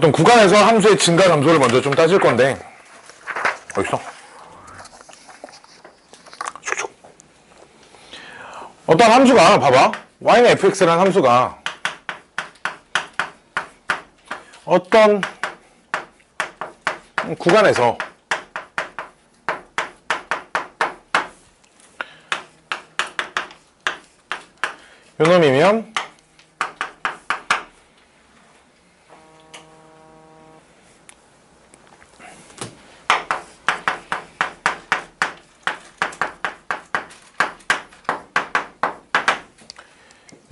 어떤 구간에서 함수의 증가 감소를 먼저 좀 따질 건데, 어딨어? 슉슉. 어떤 함수가, 봐봐. y는 fx라는 함수가 어떤 구간에서 요놈이면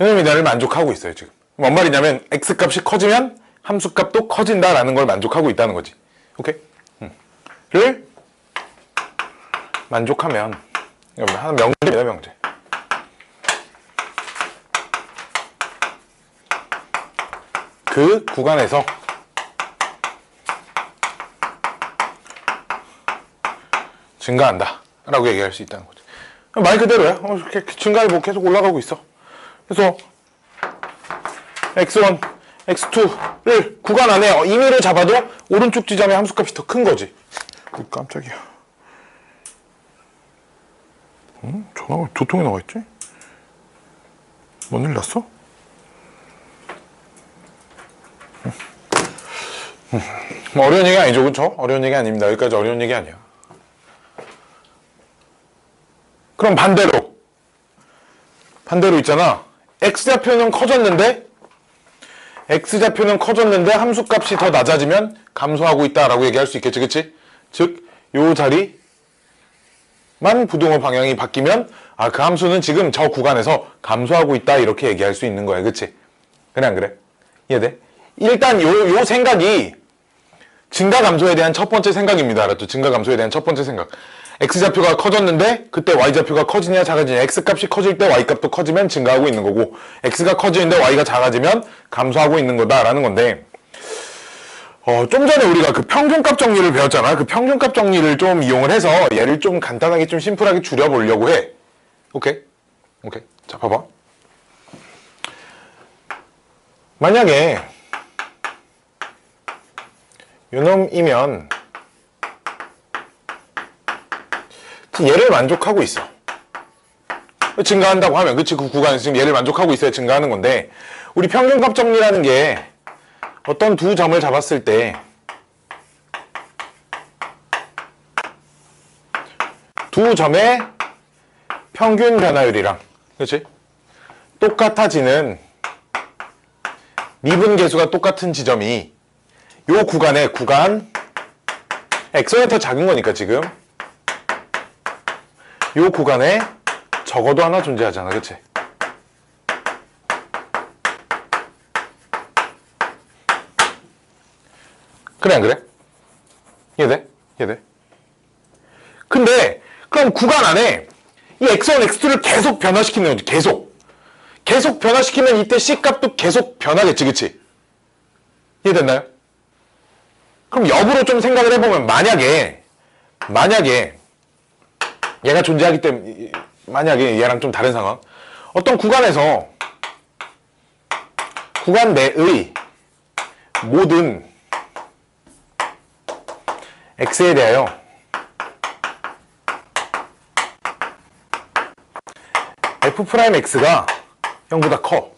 요놈이 나를 만족하고 있어요. 지금 뭔 말이냐면 x값이 커지면 함수값도 커진다라는 걸 만족하고 있다는 거지. 오케이? 를 만족하면 하나 명제입니다. 명제. 그 구간에서 증가한다 라고 얘기할 수 있다는 거지. 말 그대로야. 증가율 뭐 계속 올라가고 있어. 그래서 x1, x2를 구간 안에 임의로 잡아도 오른쪽 지점의 함수값이 더 큰 거지. 깜짝이야. 전화가 도통에 나와 있지? 뭔 일 났어? 뭐 어려운 얘기 아니죠, 그쵸? 어려운 얘기 아닙니다. 여기까지 어려운 얘기 아니야. 그럼 반대로 있잖아. x좌표는 커졌는데 함수값이 더 낮아지면 감소하고 있다라고 얘기할 수 있겠지, 그치? 즉, 요 자리만 부동호 방향이 바뀌면 그 함수는 지금 저 구간에서 감소하고 있다 이렇게 얘기할 수 있는 거야, 그치? 그래 안 그래? 이해돼? 일단 요 생각이 증가 감소에 대한 첫 번째 생각입니다. 알았죠? 증가 감소에 대한 첫 번째 생각. x좌표가 커졌는데 그때 y좌표가 커지냐 작아지냐. x값이 커질 때 y값도 커지면 증가하고 있는 거고, x가 커지는데 y가 작아지면 감소하고 있는 거다라는 건데, 좀 전에 우리가 그 평균값 정리를 배웠잖아. 그 평균값 정리를 좀 이용을 해서 얘를 좀 간단하게 좀 심플하게 줄여보려고 해. 오케이? 자, 봐봐. 만약에 요놈이면 얘를 만족하고 있어. 증가한다고 하면, 그치? 그 구간에서 지금 얘를 만족하고 있어야 증가하는 건데, 우리 평균값 정리라는 게 어떤 두 점을 잡았을 때 두 점의 평균 변화율이랑, 그치? 똑같아지는 미분계수가 똑같은 지점이 요 구간에 구간 x가 더 작은 거니까 지금 요 구간에 적어도 하나 존재하잖아, 그치? 그래 안 그래? 이해돼? 근데 그럼 구간 안에 이 x1, x2를 계속 변화시키는 거지. 계속 변화시키면 이때 c값도 계속 변하겠지, 그치? 이해됐나요? 그럼 역으로 좀 생각을 해보면, 만약에 얘가 존재하기 때문에, 만약에 얘랑 좀 다른 상황, 어떤 구간에서 구간 내의 모든 x에 대하여 f'x가 0보다 커.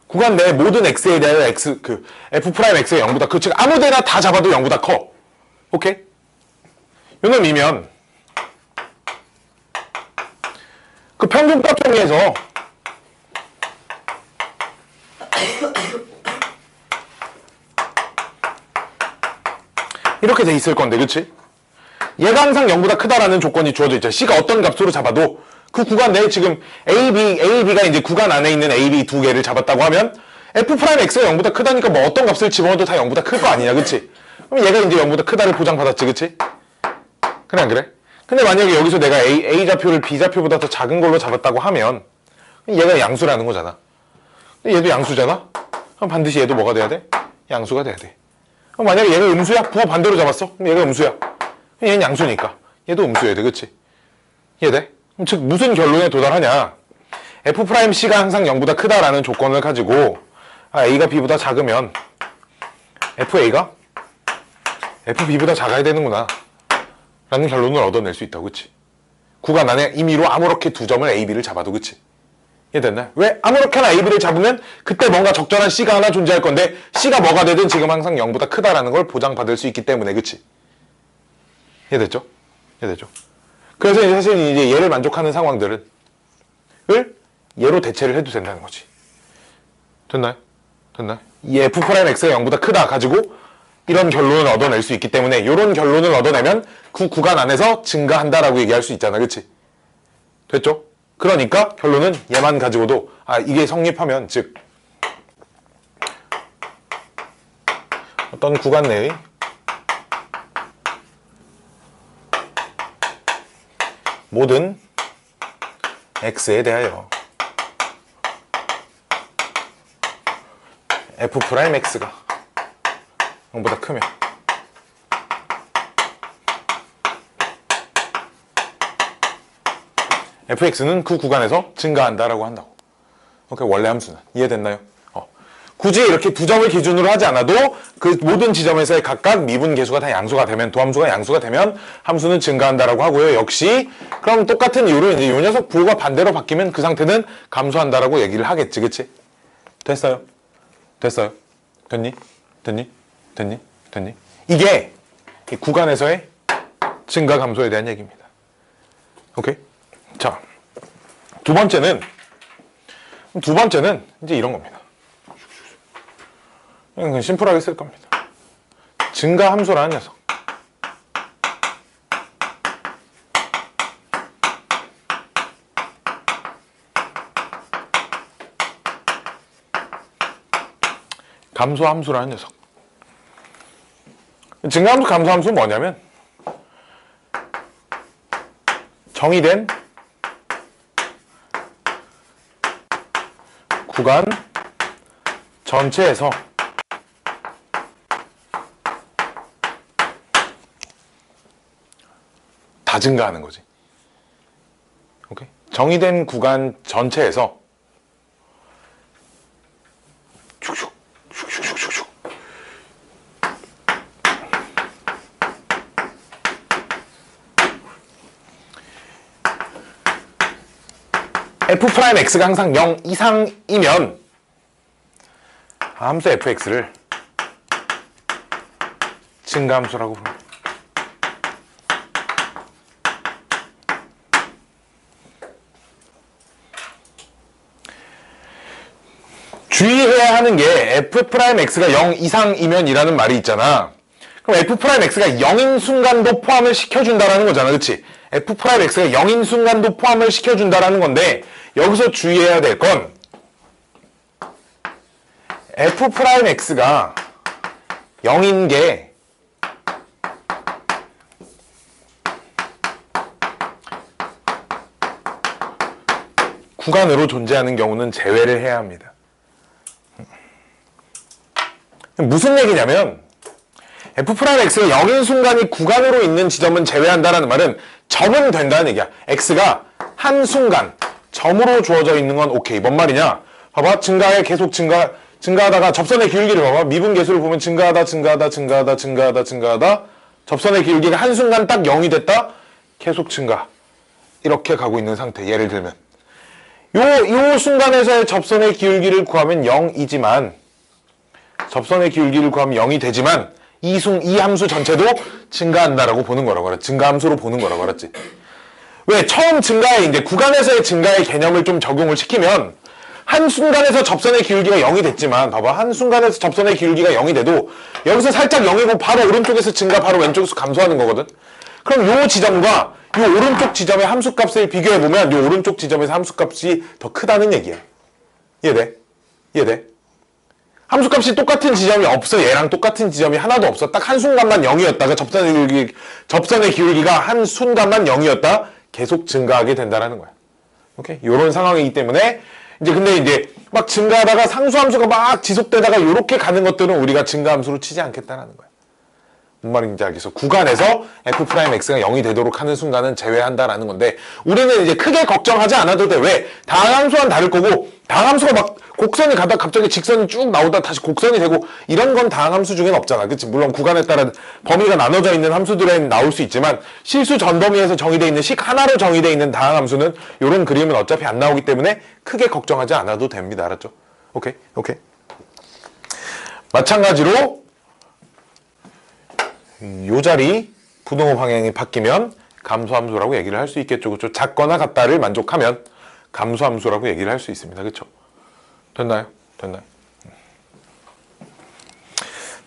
구간 내 모든 x에 대하여 f'x가 0보다 커. 즉 아무데나 다 잡아도 0보다 커. 오케이? 요놈이면 그 평균값 정리에서 이렇게 돼 있을 건데, 그치? 얘가 항상 0보다 크다라는 조건이 주어져 있죠. c가 어떤 값으로 잡아도 그 구간 내에 지금 AB가 이제 구간 안에 있는 AB 두 개를 잡았다고 하면 f'x가 0보다 크다니까 뭐 어떤 값을 집어넣어도 다 0보다 클 거 아니냐, 그치? 그럼 얘가 이제 0보다 크다를 보장받았지, 그치? 그래 안 그래? 근데 만약에 여기서 내가 A좌표를 B좌표보다 더 작은 걸로 잡았다고 하면 얘가 양수라는 거잖아. 얘도 양수잖아? 그럼 반드시 얘도 뭐가 돼야 돼? 양수가 돼야 돼. 그럼 만약에 얘가 음수야? 부호 반대로 잡았어? 그럼 얘가 음수야. 얘는 양수니까 얘도 음수여야 돼, 그치? 이해돼? 그럼 즉 무슨 결론에 도달하냐? f'C가 항상 0보다 크다라는 조건을 가지고 A가 B보다 작으면 FA가 FB보다 작아야 되는구나 라는 결론을 얻어낼 수 있다고. 그치? 구간 안에 임의로 아무렇게 두 점을 A, B를 잡아도. 그치? 이해됐나요? 왜? 아무렇게나 A, B를 잡으면 그때 뭔가 적절한 C가 하나 존재할 건데 C가 뭐가 되든 지금 항상 0보다 크다라는 걸 보장받을 수 있기 때문에. 그치? 이해됐죠? 이해됐죠? 그래서 사실 이제 얘를 만족하는 상황들은 얘로 대체를 해도 된다는 거지. 됐나요? 됐나요? 이 F'X가 0보다 크다 가지고 이런 결론을 얻어낼 수 있기 때문에 이런 결론을 얻어내면 그 구간 안에서 증가한다라고 얘기할 수 있잖아. 그치? 됐죠? 그러니까 결론은 얘만 가지고도 이게 성립하면, 즉 어떤 구간 내의 모든 x에 대하여 F'X가 0보다 크면 fx는 그 구간에서 증가한다라고 한다고. 오케이, 원래 함수는. 이해됐나요? 굳이 이렇게 두 점을 기준으로 하지 않아도 그 모든 지점에서의 각각 미분 계수가 다 양수가 되면, 도함수가 양수가 되면 함수는 증가한다라고 하고요. 역시 그럼 똑같은 이유로 이제 이 녀석 부호가 반대로 바뀌면 그 상태는 감소한다라고 얘기를 하겠지. 그치? 됐어요? 됐어요? 됐니? 됐니? 됐니? 됐니? 이게 이 구간에서의 증가 감소에 대한 얘기입니다. 오케이? 자, 두 번째는 이제 이런 겁니다. 그냥 심플하게 쓸 겁니다. 증가 함수라는 녀석. 감소함수라는 녀석. 증가함수, 감소함수는 뭐냐면 정의된 구간 전체에서 다 증가하는 거지. 오케이? 정의된 구간 전체에서 슉슉 슉슉슉슉슉 F'X가 항상 0 이상이면 함수 fx를 증가함수라고 부릅니다. 주의해야 하는 게 F'X가 0 이상이면 이라는 말이 있잖아. 그럼 F'X가 0인 순간도 포함을 시켜준다라는 거잖아. 그치? F'X가 0인 순간도 포함을 시켜준다라는 건데, 여기서 주의해야 될 건 F'X가 0인 게 구간으로 존재하는 경우는 제외를 해야 합니다. 무슨 얘기냐면 F'X가 0인 순간이 구간으로 있는 지점은 제외한다라는 말은 점은 된다는 얘기야. X가 한 순간 점으로 주어져 있는 건 오케이. 뭔 말이냐? 봐봐. 증가해 계속 증가하다가 접선의 기울기를 봐봐. 미분 계수를 보면 증가하다 접선의 기울기가 한순간 딱 0이 됐다. 계속 증가. 이렇게 가고 있는 상태. 예를 들면 요 순간에서의 접선의 기울기를 구하면 0이지만 접선의 기울기를 구하면 0이 되지만 이 함수 전체도 증가한다라고 보는 거라고 알았지. 증가함수로 보는 거라고 알았지. 왜? 처음 증가의 이제 구간에서의 증가의 개념을 좀 적용을 시키면 한순간에서 접선의 기울기가 0이 됐지만 봐봐. 한순간에서 접선의 기울기가 0이 돼도 여기서 살짝 0이고 바로 오른쪽에서 증가, 바로 왼쪽에서 감소하는 거거든. 그럼 요 지점과 요 오른쪽 지점의 함수값을 비교해보면 요 오른쪽 지점에서 함수값이 더 크다는 얘기야. 이해돼? 이해돼? 함수값이 똑같은 지점이 없어. 얘랑 똑같은 지점이 하나도 없어. 딱 한순간만 0이었다가 접선의 기울기가 한순간만 0이었다. 계속 증가하게 된다라는 거야. 오케이? 요런 상황이기 때문에 근데 이제 막 증가하다가 상수함수가 막 지속되다가 요렇게 가는 것들은 우리가 증가함수로 치지 않겠다라는 거야. 뭔 말인지 알겠어? 구간에서 F'X가 0이 되도록 하는 순간은 제외한다라는 건데, 우리는 이제 크게 걱정하지 않아도 돼. 왜? 다항함수와는 다를 거고, 다항함수가 막 곡선이 가다 갑자기 직선이 쭉 나오다 다시 곡선이 되고 이런 건 다항 함수 중에는 없잖아. 그치? 물론 구간에 따라 범위가 나눠져 있는 함수들엔 나올 수 있지만 실수 전 범위에서 정의되어 있는 식 하나로 정의되어 있는 다항 함수는 이런 그림은 어차피 안 나오기 때문에 크게 걱정하지 않아도 됩니다. 알았죠? 오케이? 오케이. 마찬가지로 요 자리 부동호 방향이 바뀌면 감소함수라고 얘기를 할 수 있겠죠. 그렇죠? 작거나 같다를 만족하면 감소함수라고 얘기를 할 수 있습니다. 그렇죠? 됐나요? 됐나요?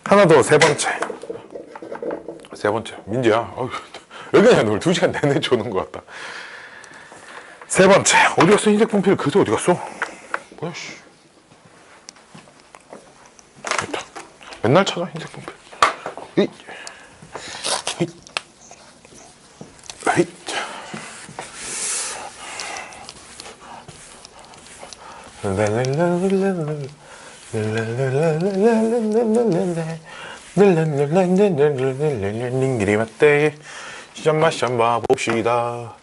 하나 더, 세 번째. 세 번째. 민지야. 왜 그냥 널 2시간 내내 조는 것 같다. 세 번째. 어디 갔어? 흰색 분필 그새 어디 갔어? 뭐야, 씨. 됐다. 맨날 찾아, 흰색 분필. 이. 이. 닝기리 맞대 시점 봐 봅시다.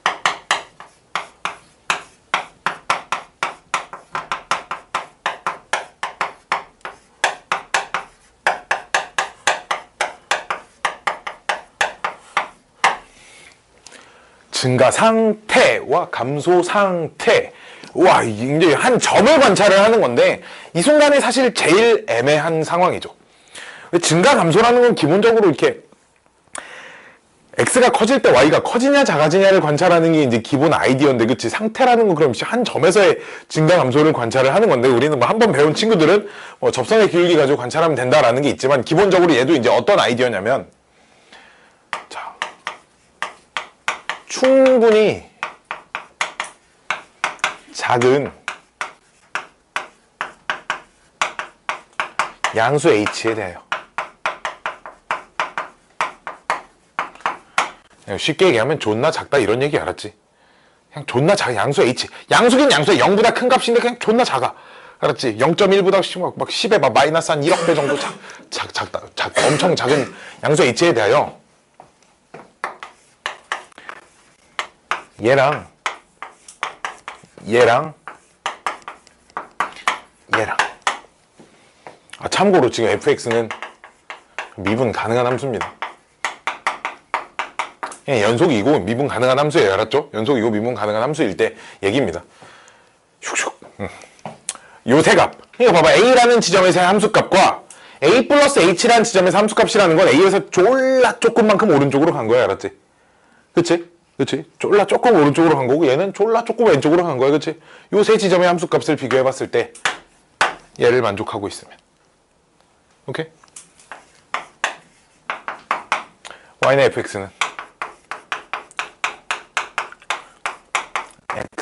증가 상태와 감소 상태. 와, 이제 한 점을 관찰을 하는 건데 이 순간에 사실 제일 애매한 상황이죠. 증가 감소라는 건 기본적으로 이렇게 x가 커질 때 y가 커지냐 작아지냐를 관찰하는 게 이제 기본 아이디어인데, 그치? 상태라는 건 그럼 한 점에서의 증가 감소를 관찰을 하는 건데, 우리는 뭐 한 번 배운 친구들은 뭐 접선의 기울기 가지고 관찰하면 된다라는 게 있지만, 기본적으로 얘도 이제 어떤 아이디어냐면, 자, 충분히 작은 양수 h에 대하여, 쉽게 얘기하면 존나 작다 이런 얘기 알았지? 그냥 존나 작아. 양수 h, 양수긴 양수야. 0보다 큰 값인데 그냥 존나 작아. 알았지? 0.1보다 막 10에 막 마이너스 한 1억 배 정도 작다. 엄청 작은 양수 h에 대하여 얘랑 참고로 지금 fx는 미분 가능한 함수입니다. 연속이고 미분 가능한 함수예요. 알았죠? 연속이고 미분 가능한 함수일 때 얘기입니다. 슉슉. 요 세 값. 그러니까 봐봐. A라는 지점에서의 함수값과 A 플러스 H라는 지점에서 함수값이라는 건 A에서 졸라 조금만큼 오른쪽으로 간 거야. 알았지? 그치? 그치? 졸라 조금 오른쪽으로 간 거고 얘는 졸라 조금 왼쪽으로 간 거야. 그치? 요 세 지점의 함수값을 비교해 봤을 때 얘를 만족하고 있으면. 오케이? y는 fx는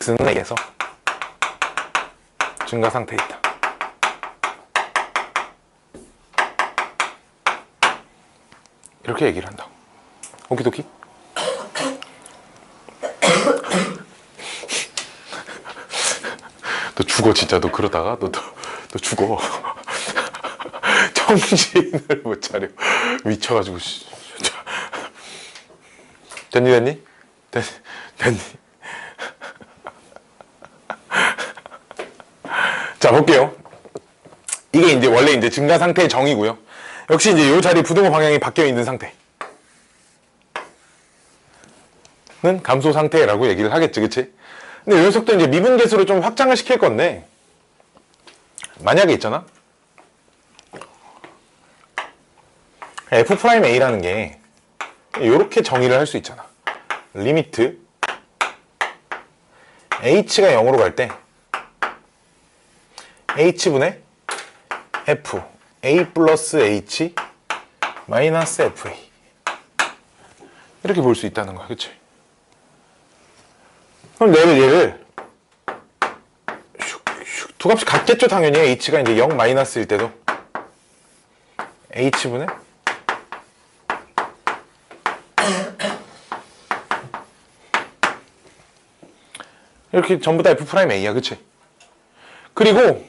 x는 A에서 증가 상태에 있다. 이렇게 얘기를 한다고. 오키도키? 너 죽어 진짜. 너 그러다가 너 죽어. 정신을 못 차려. 미쳐가지고. 됐니? 자, 볼게요. 이게 이제 원래 이제 증가 상태의 정의고요. 역시 이제 이 자리 부동호 방향이 바뀌어 있는 상태는 감소 상태라고 얘기를 하겠지, 그치? 근데 이 녀석도 이제 미분계수로 좀 확장을 시킬 건데, 만약에 있잖아? f'A라는 게 이렇게 정의를 할 수 있잖아. 리미트 h가 0으로 갈 때 h분의 f a 플러스 h 마이너스 fa 이렇게 볼 수 있다는 거야. 그치? 그럼 얘를 두 값이 같겠죠. 당연히 h가 이제 0 마이너스일 때도 h분의 이렇게 전부 다 f'A야. 그치? 그리고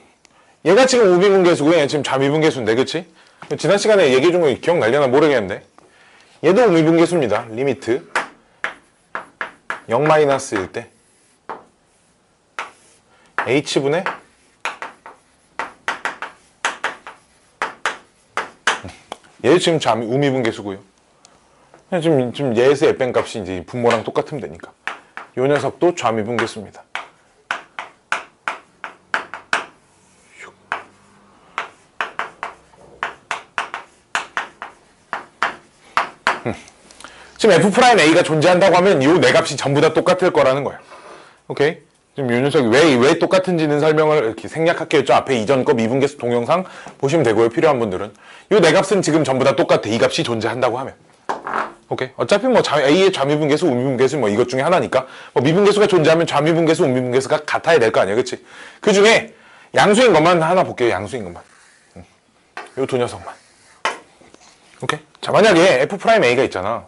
얘가 지금 우미분계수고 얘 지금 좌미분계수인데, 그치? 지난 시간에 얘기해 준 거 기억날려나 모르겠는데 얘도 우미분계수입니다. 리미트 0 마이너스일 때 h분의 얘 지금 우미분계수고요. 지금 얘에서 Fn 값이 이제 분모랑 똑같으면 되니까. 요 녀석도 좌미분계수입니다. 지금 F'A가 존재한다고 하면 요 네 값이 전부 다 똑같을 거라는 거예요. 오케이? 지금 요 녀석이 왜 똑같은지는 설명을 이렇게 생략할게요. 저 앞에 이전 거 미분계수 동영상 보시면 되고요. 필요한 분들은. 요 네 값은 지금 전부 다 똑같아. 이 값이 존재한다고 하면. 오케이? 어차피 뭐 A의 좌미분계수, 우미분계수 뭐 이것 중에 하나니까 뭐 미분계수가 존재하면 좌미분계수, 우미분계수가 같아야 될 거 아니야. 그치? 그 중에 양수인 것만 하나 볼게요. 양수인 것만. 요 두 녀석만. 오케이? 자, 만약에 F'A가 있잖아.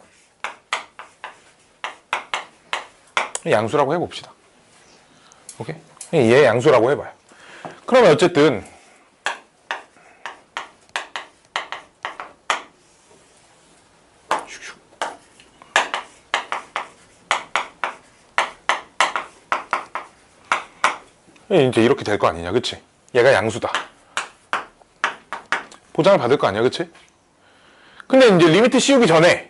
양수라고 해봅시다. 오케이? 얘 양수라고 해봐요. 그러면 어쨌든 이제 이렇게 될 거 아니냐, 그치? 얘가 양수다. 보장을 받을 거 아니야, 그치? 근데 이제 리미트 씌우기 전에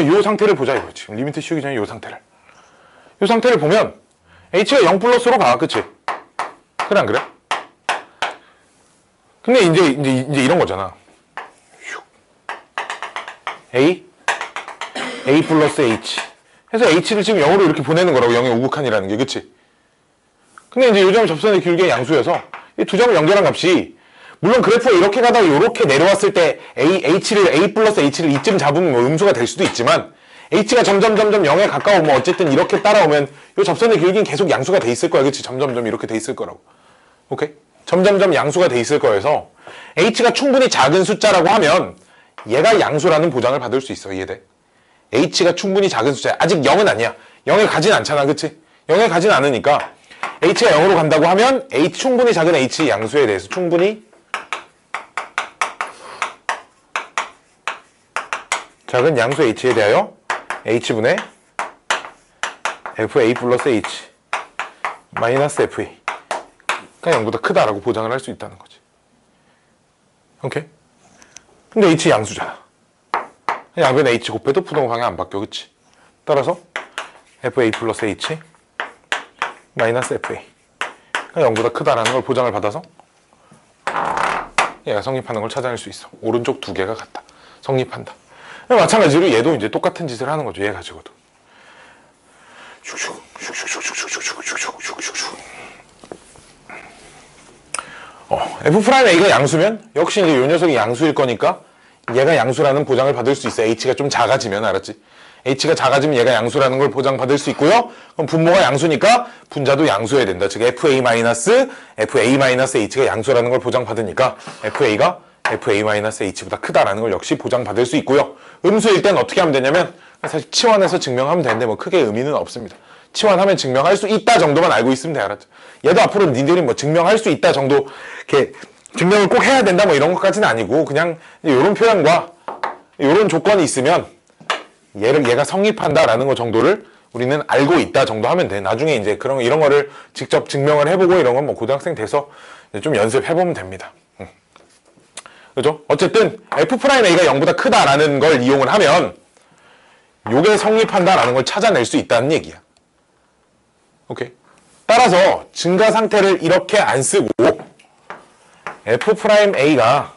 요 상태를 보자 이거지. 지금 리미트 씌우기 전에 요 상태를 보면 h가 0 플러스로 가, 그치? 그래 안 그래? 근데 이제 이런 거잖아. a 플러스 h 해서 h를 지금 0으로 이렇게 보내는 거라고. 0의 우극한이라는 게, 그치? 근데 이제 요 점이 접선의 길게 양수여서 이 두 점을 연결한 값이, 물론 그래프가 이렇게 가다가 이렇게 내려왔을 때 A 플러스 H를 이쯤 잡으면 뭐 음수가 될 수도 있지만, H가 점점 0에 가까우면 어쨌든 이렇게 따라오면 이 접선의 길이는 계속 양수가 돼 있을 거야. 그치? 점점 이렇게 돼 있을 거라고. 오케이? 점점 양수가 돼 있을 거여서 H가 충분히 작은 숫자라고 하면 얘가 양수라는 보장을 받을 수 있어. 이해돼? H가 충분히 작은 숫자야. 아직 0은 아니야. 0에 가진 않잖아. 그치? 0에 가진 않으니까 H가 0으로 간다고 하면 충분히 작은 H 양수에 대해서 충분히 작은 양수 H에 대하여 H분의 FA 플러스 H 마이너스 FA가 0보다 크다라고 보장을 할 수 있다는 거지. 오케이? 근데 H 양수잖아. 양변 H 곱해도 부동호 방향 안 바뀌어, 그치? 따라서 FA 플러스 H 마이너스 FA가 0보다 크다라는 걸 보장을 받아서 얘가 성립하는 걸 찾아낼 수 있어. 오른쪽 두 개가 같다. 성립한다. 마찬가지로 얘도 이제 똑같은 짓을 하는 거죠. 얘 가지고도. F'A가 양수면 역시 이제 요 녀석이 양수일 거니까 얘가 양수라는 보장을 받을 수 있어. H가 좀 작아지면, 알았지? H가 작아지면 얘가 양수라는 걸 보장받을 수 있고요. 그럼 분모가 양수니까 분자도 양수여야 된다. 즉 FA-H가 양수라는 걸 보장받으니까 FA가 FA-H보다 크다라는 걸 역시 보장받을 수 있고요. 음수일 땐 어떻게 하면 되냐면 사실 치환해서 증명하면 되는데 뭐 크게 의미는 없습니다. 치환하면 증명할 수 있다 정도만 알고 있으면 돼. 알았죠? 얘도 앞으로 니들이 뭐 증명할 수 있다 정도 이렇게 증명을 꼭 해야 된다 뭐 이런 것까지는 아니고 그냥 이런 표현과 이런 조건이 있으면 얘가 성립한다라는 거 정도를 우리는 알고 있다 정도 하면 돼. 나중에 이제 이런 거를 직접 증명을 해보고 이런 건 뭐 고등학생 돼서 좀 연습해보면 됩니다. 그죠? 어쨌든 F'A가 0보다 크다라는 걸 이용을 하면 요게 성립한다라는 걸 찾아낼 수 있다는 얘기야. 오케이? 따라서 증가 상태를 이렇게 안 쓰고 F'A가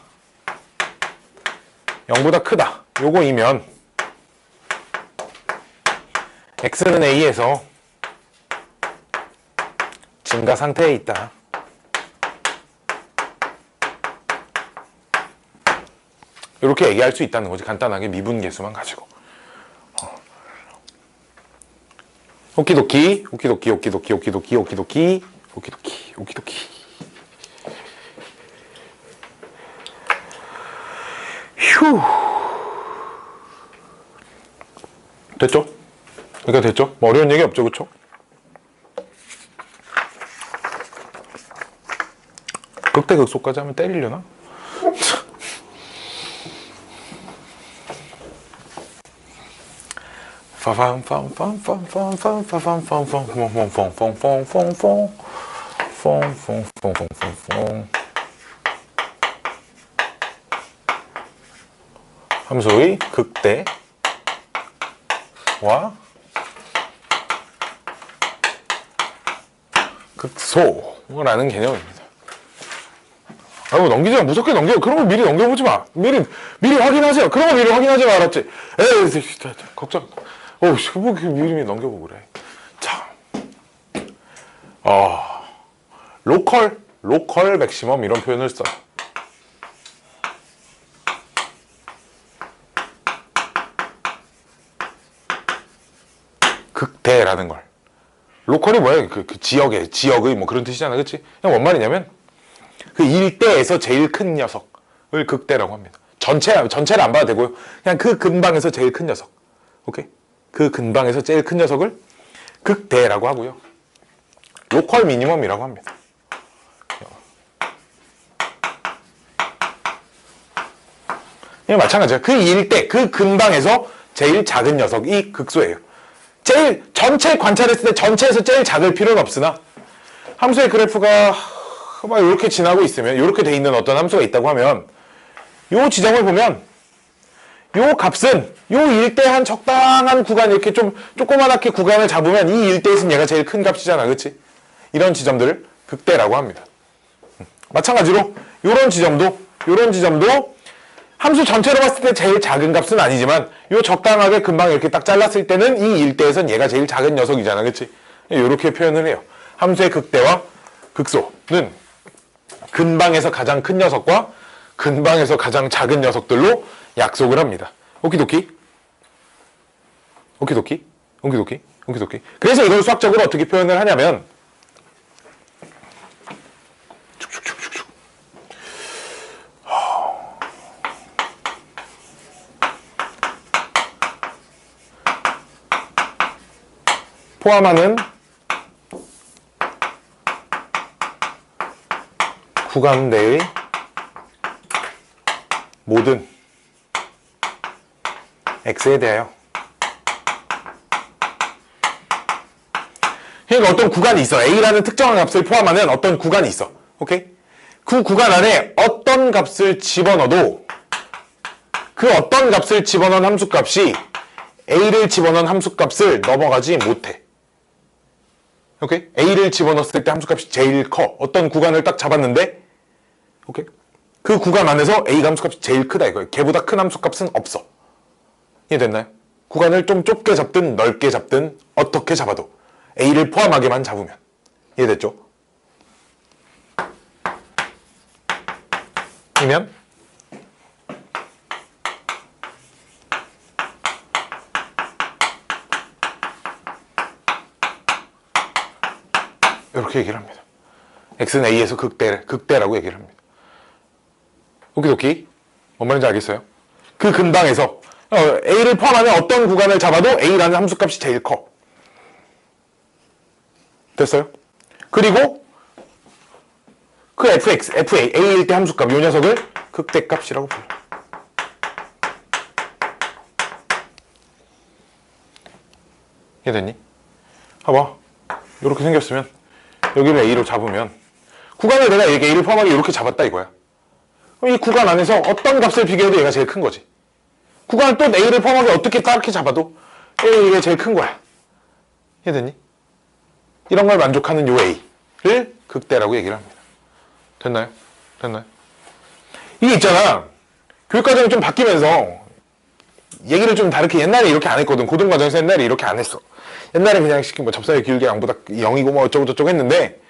0보다 크다 요거이면 X는 A에서 증가 상태에 있다. 이렇게 얘기할 수 있다는 거지. 간단하게 미분계수만 가지고. 오키도키. 휴. 됐죠? 그러니까 됐죠? 뭐 어려운 얘기 없죠, 그쵸? 극대극소까지 하면 때리려나? 함수의 극대와 극소라는 개념입니다. 아이고, 넘기지 마. 무섭게 넘겨. 그런 거 미리 넘겨보지 마. 미리 확인하세요. 그런 거 미리 확인하지 마. 알았지? 에이, 걱정. 어우, 뭐, 미리 넘겨보고 그래. 자. 로컬 맥시멈 이런 표현을 써. 극대라는 걸. 로컬이 뭐야? 그 지역의 뭐 그런 뜻이잖아. 그치? 그냥 뭔 말이냐면, 그 일대에서 제일 큰 녀석을 극대라고 합니다. 전체를 안 봐도 되고요. 그냥 그 근방에서 제일 큰 녀석. 오케이? 그 근방에서 제일 큰 녀석을 극대라고 하고요. 로컬 미니멈이라고 합니다. 이게 마찬가지야. 그 일대, 그 근방에서 제일 작은 녀석이 극소예요. 전체 관찰했을 때 전체에서 제일 작을 필요는 없으나, 함수의 그래프가 막 이렇게 지나고 있으면, 이렇게 돼 있는 어떤 함수가 있다고 하면, 요 지점을 보면, 요 값은, 요 일대 한 적당한 구간, 이렇게 좀 조그만하게 구간을 잡으면, 이 일대에서는 얘가 제일 큰 값이잖아. 그치? 이런 지점들을 극대라고 합니다. 마찬가지로, 요런 지점도, 함수 전체로 봤을 때 제일 작은 값은 아니지만, 요 적당하게 금방 이렇게 딱 잘랐을 때는 이 일대에선 얘가 제일 작은 녀석이잖아. 그치? 요렇게 표현을 해요. 함수의 극대와 극소는 근방에서 가장 큰 녀석과 근방에서 가장 작은 녀석들로 약속을 합니다. 오키도키? 오키도키? 오키도키? 오키도키? 그래서 이걸 수학적으로 어떻게 표현을 하냐면, 포함하는 구간 내의 모든 x에 대하여, 그러니까 어떤 구간이 있어. a라는 특정한 값을 포함하는 어떤 구간이 있어. 오케이? 그 구간 안에 어떤 값을 집어넣어도 그 어떤 값을 집어넣은 함수값이 a를 집어넣은 함수값을 넘어가지 못해. 오케이? a를 집어넣었을 때 함수값이 제일 커. 어떤 구간을 딱 잡았는데, 오케이? 그 구간 안에서 a 함수값이 제일 크다 이거예요. 걔보다 큰 함수값은 없어. 이해됐나요? 구간을 좀 좁게 잡든 넓게 잡든 어떻게 잡아도 a를 포함하게만 잡으면. 이해됐죠? 이면 이렇게 얘기를 합니다. x는 a에서 극대라고 얘기를 합니다. 오키도키? 뭔 말인지 알겠어요? 그 근방에서 a를 포함하는 어떤 구간을 잡아도 a라는 함수값이 제일 커. 됐어요? 그리고 그 a일 때 함수값, 이 녀석을 극대값이라고 불러. 이해됐니? 봐봐. 이렇게 생겼으면 여기를 a로 잡으면 구간을 내가 a를 포함하게 이렇게 잡았다 이거야. 그럼 이 구간 안에서 어떤 값을 비교해도 얘가 제일 큰 거지. 구간을 또 a를 포함하게 어떻게 딱히 잡아도 이게 제일 큰 거야. 이해됐니? 이런 걸 만족하는 요 a를 극대라고 얘기를 합니다. 됐나요? 이게 있잖아. 교육과정이 좀 바뀌면서 얘기를 좀 다르게, 옛날에 이렇게 안 했거든. 고등과정에서 옛날에 이렇게 안 했어. 옛날에 그냥 뭐 접선의 기울기 양보다 0이고 뭐 어쩌고 저쩌고 했는데,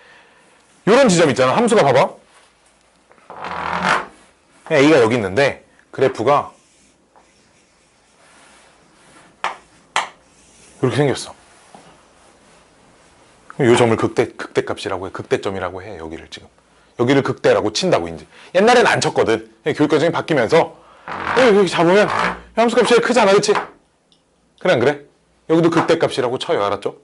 요런 지점 있잖아. 함수가 봐봐. a가 여기 있는데 그래프가 이렇게 생겼어. 이 점을 극대값이라고 해. 극대점이라고 해. 여기를 지금. 여기를 극대라고 친다고 이제. 옛날엔 안 쳤거든. 교육과정이 바뀌면서 여기 잡으면 함수값이 제일 크잖아. 그치? 그래 안 그래? 여기도 극대값이라고 쳐요. 알았죠?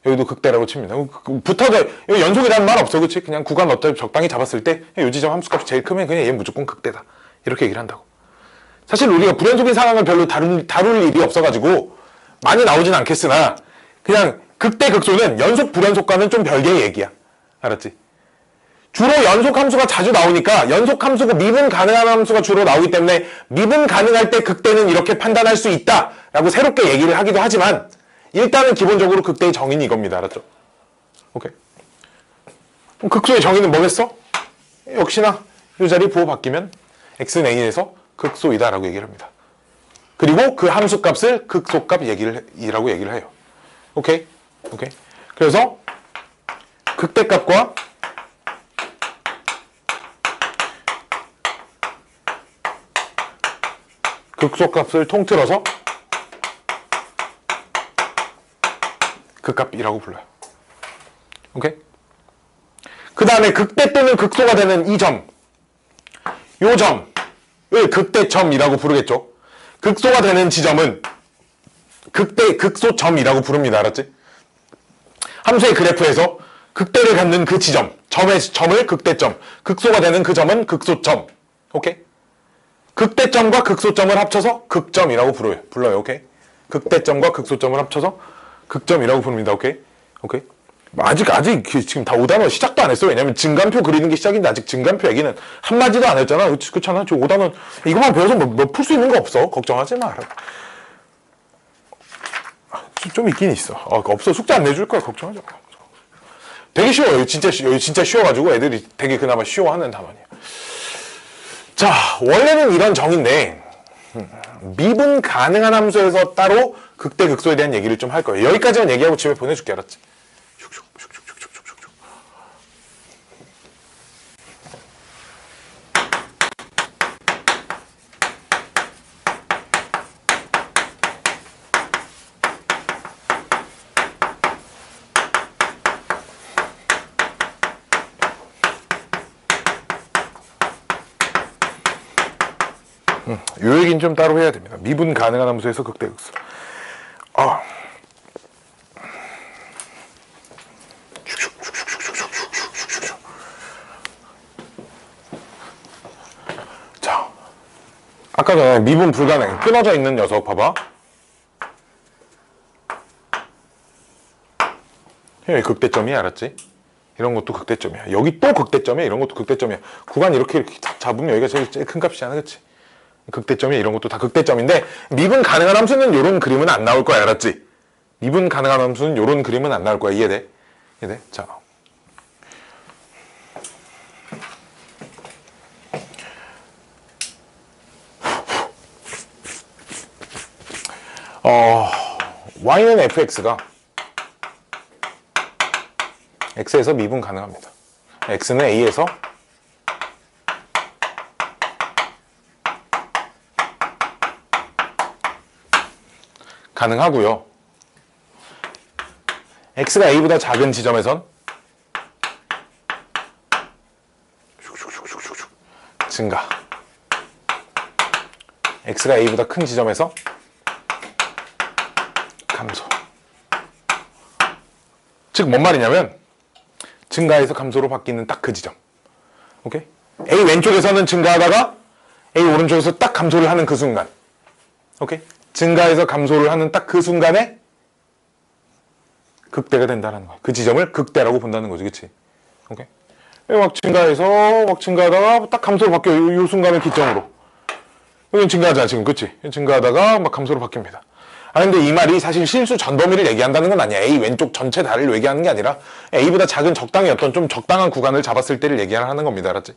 여기도 극대라고 칩니다. 붙어도 여기 연속이라는 말 없어. 그치? 그냥 구간 어차피 적당히 잡았을 때 요 지점 함수값이 제일 크면 그냥 얘 무조건 극대다. 이렇게 얘기를 한다고. 사실 우리가 불연속인 상황을 별로 다룰 일이 없어가지고 많이 나오진 않겠으나, 그냥 극대 극소는 연속 불연속과는 좀 별개의 얘기야. 알았지? 주로 연속함수가 자주 나오니까 연속함수고 미분 가능한 함수가 주로 나오기 때문에 미분 가능할 때 극대는 이렇게 판단할 수 있다라고 새롭게 얘기를 하기도 하지만 일단은 기본적으로 극대의 정의는 이겁니다. 알았죠? 오케이. 그럼 극소의 정의는 뭐겠어? 역시나 이 자리 부호 바뀌면 x는 a에서 극소이다라고 얘기를 합니다. 그리고 그 함수값을 극소값 이라고 얘기를 해요. 오케이? 오케이. 그래서 극대값과 극소값을 통틀어서 극값이라고 불러요. 오케이? 그 다음에 극대 또는 극소가 되는 이 점, 요 점을 극대점이라고 부르겠죠. 극소가 되는 지점은 극소점이라고 부릅니다. 알았지? 함수의 그래프에서 극대를 갖는 그 지점, 점을 극대점, 극소가 되는 그 점은 극소점. 오케이? 극대점과 극소점을 합쳐서 극점이라고 불러요. 오케이? 극대점과 극소점을 합쳐서 극점이라고 부릅니다. 오케이? 오케이? 아직 지금 다 5단원 시작도 안 했어. 왜냐면 증간표 그리는 게 시작인데 아직 증간표 얘기는 한마디도 안 했잖아. 그렇잖아. 저 5단원 이것만 배워서 뭐 풀 수 있는 거 없어. 걱정하지 마. 좀 있긴 있어. 없어. 숙제 안 내줄 거야. 걱정하지 마. 되게 쉬워요. 여기 진짜 쉬워가지고 애들이 되게 그나마 쉬워하는 단원이야. 자, 원래는 이런 정의인데 미분 가능한 함수에서 따로 극대 극소에 대한 얘기를 좀 할 거예요. 여기까지만 얘기하고 집에 보내줄게. 알았지? 요 얘기는 좀 따로 해야 됩니다. 미분 가능한 함수에서 극대 극소. 자, 아까 전에 미분 불가능 끊어져 있는 녀석 봐봐. 여기 극대점이야. 알았지? 이런 것도 극대점이야. 여기 또 극대점이야. 이런 것도 극대점이야. 구간 이렇게 잡으면 여기가 제일 큰 값이잖아. 그치? 극대점이야. 이런 것도 다 극대점인데 미분 가능한 함수는 이런 그림은 안 나올 거야. 알았지? 미분 가능한 함수는 이런 그림은 안 나올 거야. 이해돼? 이해돼? 자, y는 fx가 x에서 미분 가능합니다. x는 a에서 가능하고요. x가 a보다 작은 지점에선 증가. x가 a보다 큰 지점에서 감소. 즉 뭔 말이냐면 증가에서 감소로 바뀌는 딱 그 지점. 오케이? a 왼쪽에서는 증가하다가 a 오른쪽에서 딱 감소를 하는 그 순간. 오케이? 증가해서 감소를 하는 딱 그 순간에 극대가 된다는 거야. 그 지점을 극대라고 본다는 거지, 그치? 오케이? 막 증가하다가 딱 감소로 바뀌어요. 이 순간을 기점으로. 여기는 증가하잖아, 지금, 그치? 증가하다가 막 감소로 바뀝니다. 근데 이 말이 사실 실수 전 범위를 얘기한다는 건 아니야. A 왼쪽 전체 다리를 얘기하는 게 아니라 A보다 작은 적당히 어떤 좀 적당한 구간을 잡았을 때를 얘기하는 거입니다. 알았지?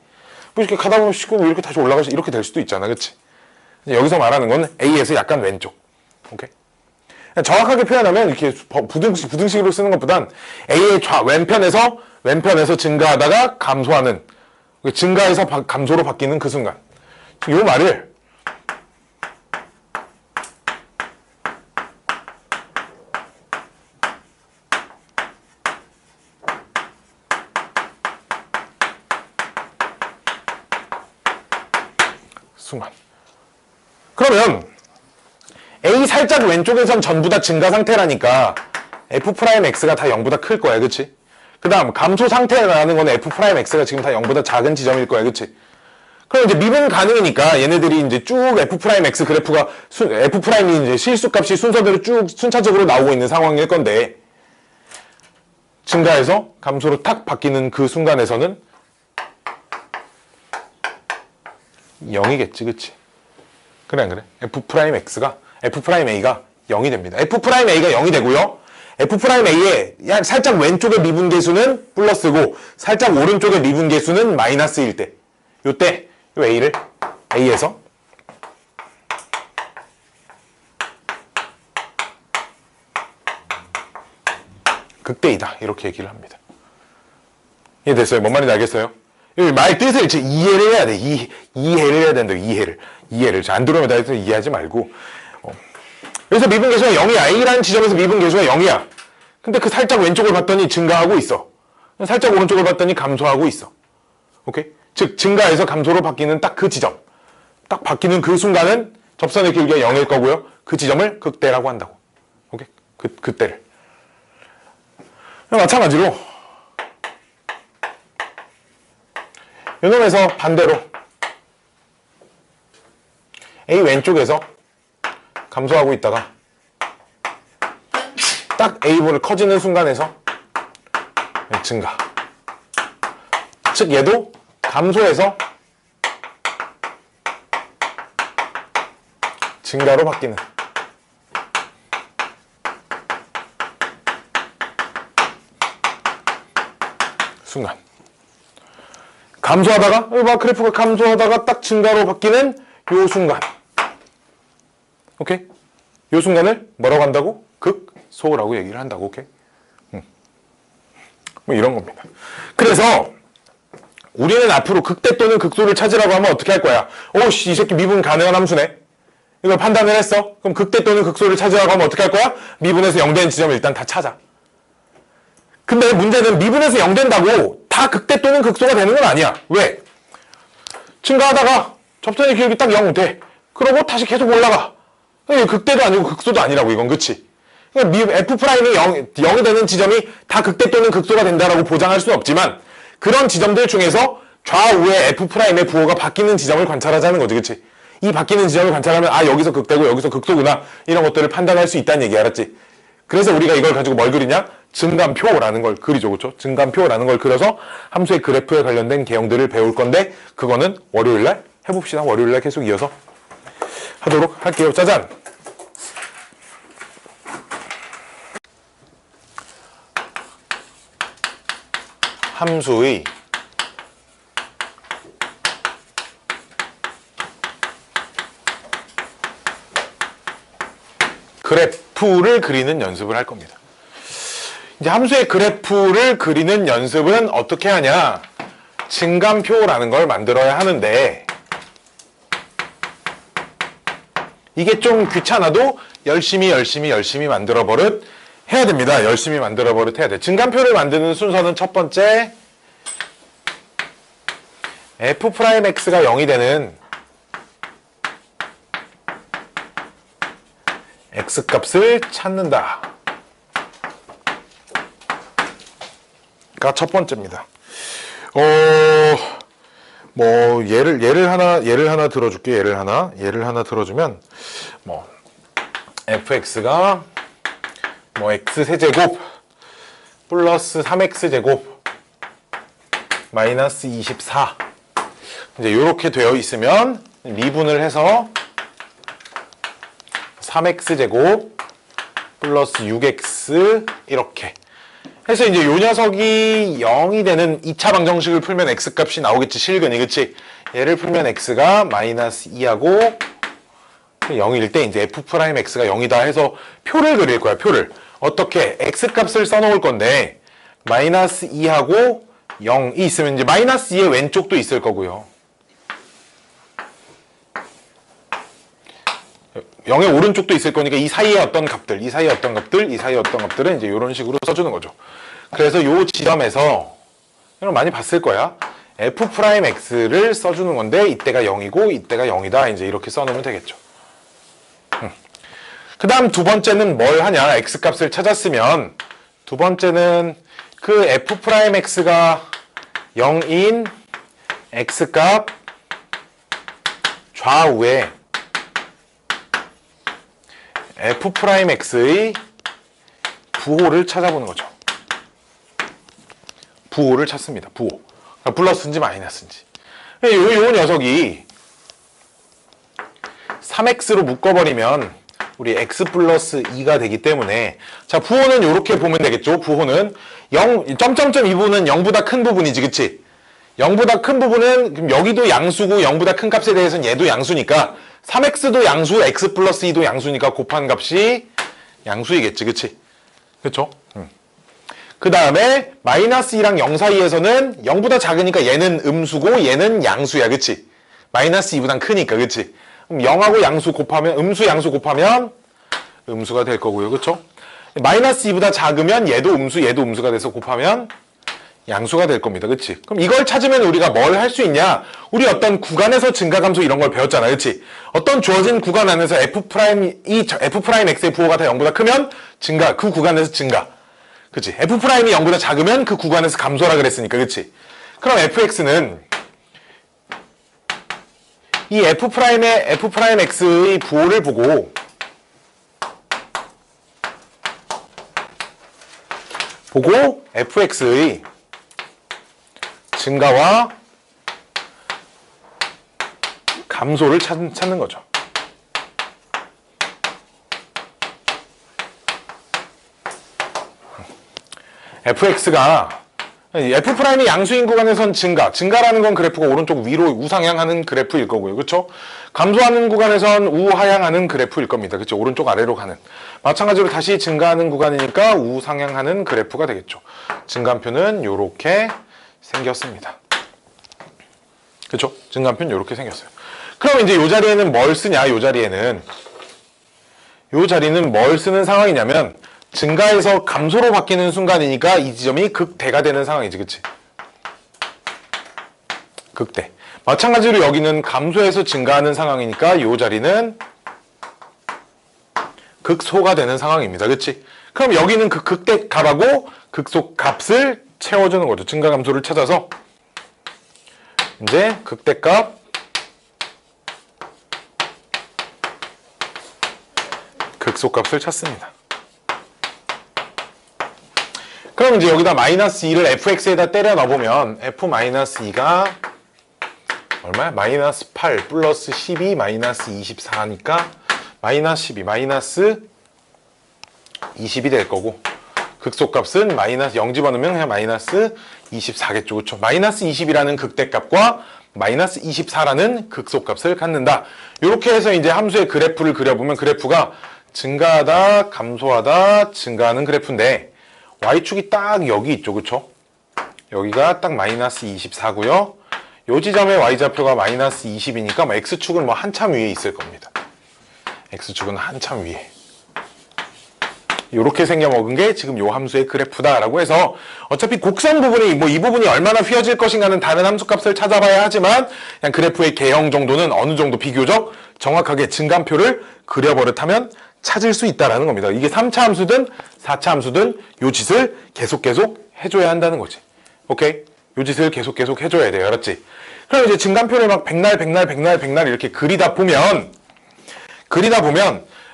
뭐 이렇게 가다 보면 쉽고 이렇게 다시 올라가서 이렇게 될 수도 있잖아, 그치? 여기서 말하는 건 A에서 약간 왼쪽. 오케이? 정확하게 표현하면 이렇게 부등식으로 쓰는 것보단 A의 왼편에서 증가하다가 감소하는, 증가해서 감소로 바뀌는 그 순간. 이 말을 순간. 그러면 A 살짝 왼쪽에선 전부 다 증가 상태라니까 F'X가 다 0보다 클 거야. 그치? 그 다음 감소 상태라는 건 F'X가 지금 다 0보다 작은 지점일 거야. 그치? 그럼 이제 미분 가능이니까 얘네들이 이제 쭉 F'X 그래프가 F'이 이제 실수값이 순서대로 쭉 순차적으로 나오고 있는 상황일 건데 증가해서 감소로 탁 바뀌는 그 순간에서는 0이겠지, 그치? 그래, 안 그래? F'X가, F'A가 0이 됩니다. F'A가 0이 되고요. F'A의 살짝 왼쪽의 미분계수는 플러스고, 살짝 오른쪽의 미분계수는 마이너스일 때. 요때, 요 A를, A에서 극대이다. 이렇게 얘기를 합니다. 이해됐어요? 뭔 말인지 알겠어요? 여기 말 뜻을 이해를 해야 돼. 이해를 해야 된다. 이해를. 안 들어오면 다 이해하지 말고. 여기서 미분계수가 0이야. A라는 지점에서 미분계수가 0이야. 근데 그 살짝 왼쪽을 봤더니 증가하고 있어. 살짝 오른쪽을 봤더니 감소하고 있어. 오케이? 즉, 증가해서 감소로 바뀌는 딱 그 지점. 딱 바뀌는 그 순간은 접선의 길이가 0일 거고요. 그 지점을 극대라고 한다고. 오케이? 그때를. 마찬가지로 요놈에서 반대로 A 왼쪽에서 감소하고 있다가 딱 A분을 커지는 순간에서 증가. 즉 얘도 감소해서 증가로 바뀌는 순간. 감소하다가, 여기 봐, 그래프가 감소하다가 딱 증가로 바뀌는 요 순간. 오케이? 요 순간을 뭐라고 한다고? 극소라고 얘기를 한다고, 오케이? 뭐 이런 겁니다. 그래서, 우리는 앞으로 극대 또는 극소를 찾으라고 하면 어떻게 할 거야? 오씨, 이 새끼 미분 가능한 함수네? 이걸 판단을 했어? 그럼 극대 또는 극소를 찾으라고 하면 어떻게 할 거야? 미분에서 0 되는 지점을 일단 다 찾아. 근데 문제는 미분에서 0 된다고 다 극대 또는 극소가 되는 건 아니야. 왜? 증가하다가 접선의 기울기 딱 0 돼. 그러고 다시 계속 올라가. 극대도 아니고 극소도 아니라고 이건, 그치? 그러니까 F'이 0이 되는 지점이 다 극대 또는 극소가 된다라고 보장할 수는 없지만 그런 지점들 중에서 좌우에 F'의 부호가 바뀌는 지점을 관찰하자는 거지, 그치? 이 바뀌는 지점을 관찰하면 아, 여기서 극대고 여기서 극소구나 이런 것들을 판단할 수 있다는 얘기, 알았지? 그래서 우리가 이걸 가지고 뭘 그리냐? 증감표라는 걸 그리죠, 그렇죠? 증감표라는 걸 그려서 함수의 그래프에 관련된 개형들을 배울 건데 그거는 월요일날 해봅시다. 월요일날 계속 이어서 하도록 할게요. 짜잔! 함수의 그래프를 그리는 연습을 할 겁니다. 이제 함수의 그래프를 그리는 연습은 어떻게 하냐? 증감표라는 걸 만들어야 하는데 이게 좀 귀찮아도 열심히 만들어 버릇 해야 됩니다. 열심히 만들어 버릇 해야 돼. 증감표를 만드는 순서는 첫 번째 F'X가 0이 되는 X값을 찾는다. 가 첫 번째입니다. 뭐 예를 하나 들어줄게. 예를 하나 들어주면 뭐 fx가 뭐 x세제곱 플러스 3x제곱 마이너스 24 이제 요렇게 되어 있으면 미분을 해서 3x제곱 플러스 6x 이렇게 해서 이제 요 녀석이 0이 되는 2차 방정식을 풀면 x값이 나오겠지, 실근이, 그치? 얘를 풀면 x가 마이너스 2하고 0일 때 이제 F'X가 0이다 해서 표를 그릴 거야, 표를. 어떻게? x값을 써놓을 건데 마이너스 2하고 0이 있으면 이제 마이너스 2의 왼쪽도 있을 거고요. 0의 오른쪽도 있을 거니까 이 사이에 어떤 값들, 이 사이에 어떤 값들은 이제 이런 식으로 써주는 거죠. 그래서 이 지점에서 이런 거 많이 봤을 거야. F'X를 써주는 건데 이때가 0이고 이때가 0이다. 이제 이렇게 써놓으면 되겠죠. 그 다음 두 번째는 뭘 하냐? X값을 찾았으면 두 번째는 그 F'X가 0인 X값 좌우에 F'X의 부호를 찾아보는 거죠. 부호를 찾습니다. 부호. 그러니까 플러스인지 마이너스인지. 요 녀석이 3x로 묶어버리면 우리 x 플러스 2가 되기 때문에 자 부호는 이렇게 보면 되겠죠. 부호는 0, 점점점 이 부분은 0보다 큰 부분이지 그치? 0보다 큰 부분은 그럼 여기도 양수고 0보다 큰 값에 대해서는 얘도 양수니까 3x도 양수, x 플러스 2도 양수니까 곱한 값이 양수이겠지 그치? 그쵸? 그 다음에 마이너스 2랑 0 사이에서는 0보다 작으니까 얘는 음수고 얘는 양수야 그치? 마이너스 2보단 크니까 그치? 그럼 0하고 양수 곱하면 음수 양수 곱하면 음수가 될 거고요 그쵸? 마이너스 2보다 작으면 얘도 음수 얘도 음수가 돼서 곱하면 양수가 될 겁니다 그치? 그럼 이걸 찾으면 우리가 뭘 할 수 있냐? 우리 어떤 구간에서 증가감소 이런 걸 배웠잖아 그치? 어떤 주어진 구간 안에서 f'x의 부호가 다 0보다 크면 증가 그 구간에서 증가 그치? f'이 0보다 작으면 그 구간에서 감소라 그랬으니까 그치? 그럼 fx는 이 f'x의 부호를 보고 fx의 증가와 감소를 찾는 거죠. fx가 f'이 양수인 구간에선 증가라는 건 그래프가 오른쪽 위로 우상향하는 그래프일 거고요. 그렇죠? 감소하는 구간에선 우하향하는 그래프일 겁니다. 그렇죠? 오른쪽 아래로 가는. 마찬가지로 다시 증가하는 구간이니까 우상향하는 그래프가 되겠죠. 증가표는 이렇게 생겼습니다. 그렇죠? 증가표는 이렇게 생겼어요. 그럼 이제 이 자리에는 뭘 쓰냐? 이 자리는 뭘 쓰는 상황이냐면 증가에서 감소로 바뀌는 순간이니까 이 지점이 극대가 되는 상황이지, 그치? 극대. 마찬가지로 여기는 감소에서 증가하는 상황이니까 이 자리는 극소가 되는 상황입니다, 그치? 그럼 여기는 그 극대 값하고 극소 값을 채워주는 거죠. 증가 감소를 찾아서 이제 극대 값 극소 값을 찾습니다. 그럼 이제 여기다 마이너스 2를 fx에다 때려 넣어보면 f-2가 얼마야? 마이너스 8 플러스 12 마이너스 24니까 마이너스 12 마이너스 20이 될 거고 극소값은 마이너스 0 집어넣으면 그냥 마이너스 24겠죠. 그렇죠? 마이너스 20이라는 극대값과 마이너스 24라는 극소값을 갖는다. 이렇게 해서 이제 함수의 그래프를 그려보면 그래프가 증가하다 감소하다 증가하는 그래프인데 y축이 딱 여기 있죠. 그쵸? 여기가 딱 마이너스 24고요. 요 지점의 y좌표가 마이너스 20이니까 x축은 뭐 한참 위에 있을 겁니다. x축은 한참 위에. 요렇게 생겨먹은 게 지금 요 함수의 그래프다라고 해서 어차피 곡선 부분이 뭐 이 부분이 얼마나 휘어질 것인가는 다른 함수값을 찾아봐야 하지만 그냥 그래프의 개형 정도는 어느 정도 비교적 정확하게 증감표를 그려버릇하면 찾을 수 있다라는 겁니다. 이게 3차 함수든 4차 함수든 요 짓을 계속 해줘야 한다는 거지. 오케이? 요 짓을 계속 해줘야 돼요. 알았지? 그럼 이제 증감표를 막 백날 이렇게 그리다 보면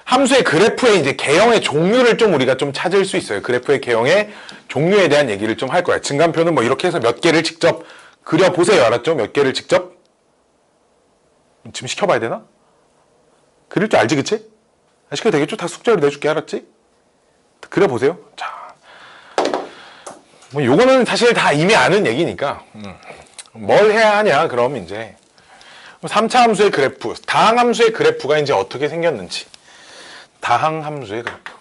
함수의 그래프의 이제 개형의 종류를 좀 우리가 좀 찾을 수 있어요. 그래프의 개형의 종류에 대한 얘기를 좀 할 거야. 증감표는 뭐 이렇게 해서 몇 개를 직접 그려보세요. 알았죠? 몇 개를 직접 지금 시켜봐야 되나? 그릴 줄 알지, 그치? 시켜도 되겠죠? 다 숙제로 내줄게. 알았지? 그려보세요. 자, 뭐 요거는 사실 다 이미 아는 얘기니까 뭘 해야 하냐? 그럼 이제 3차 함수의 그래프, 다항 함수의 그래프가 이제 어떻게 생겼는지. 다항 함수의 그래프.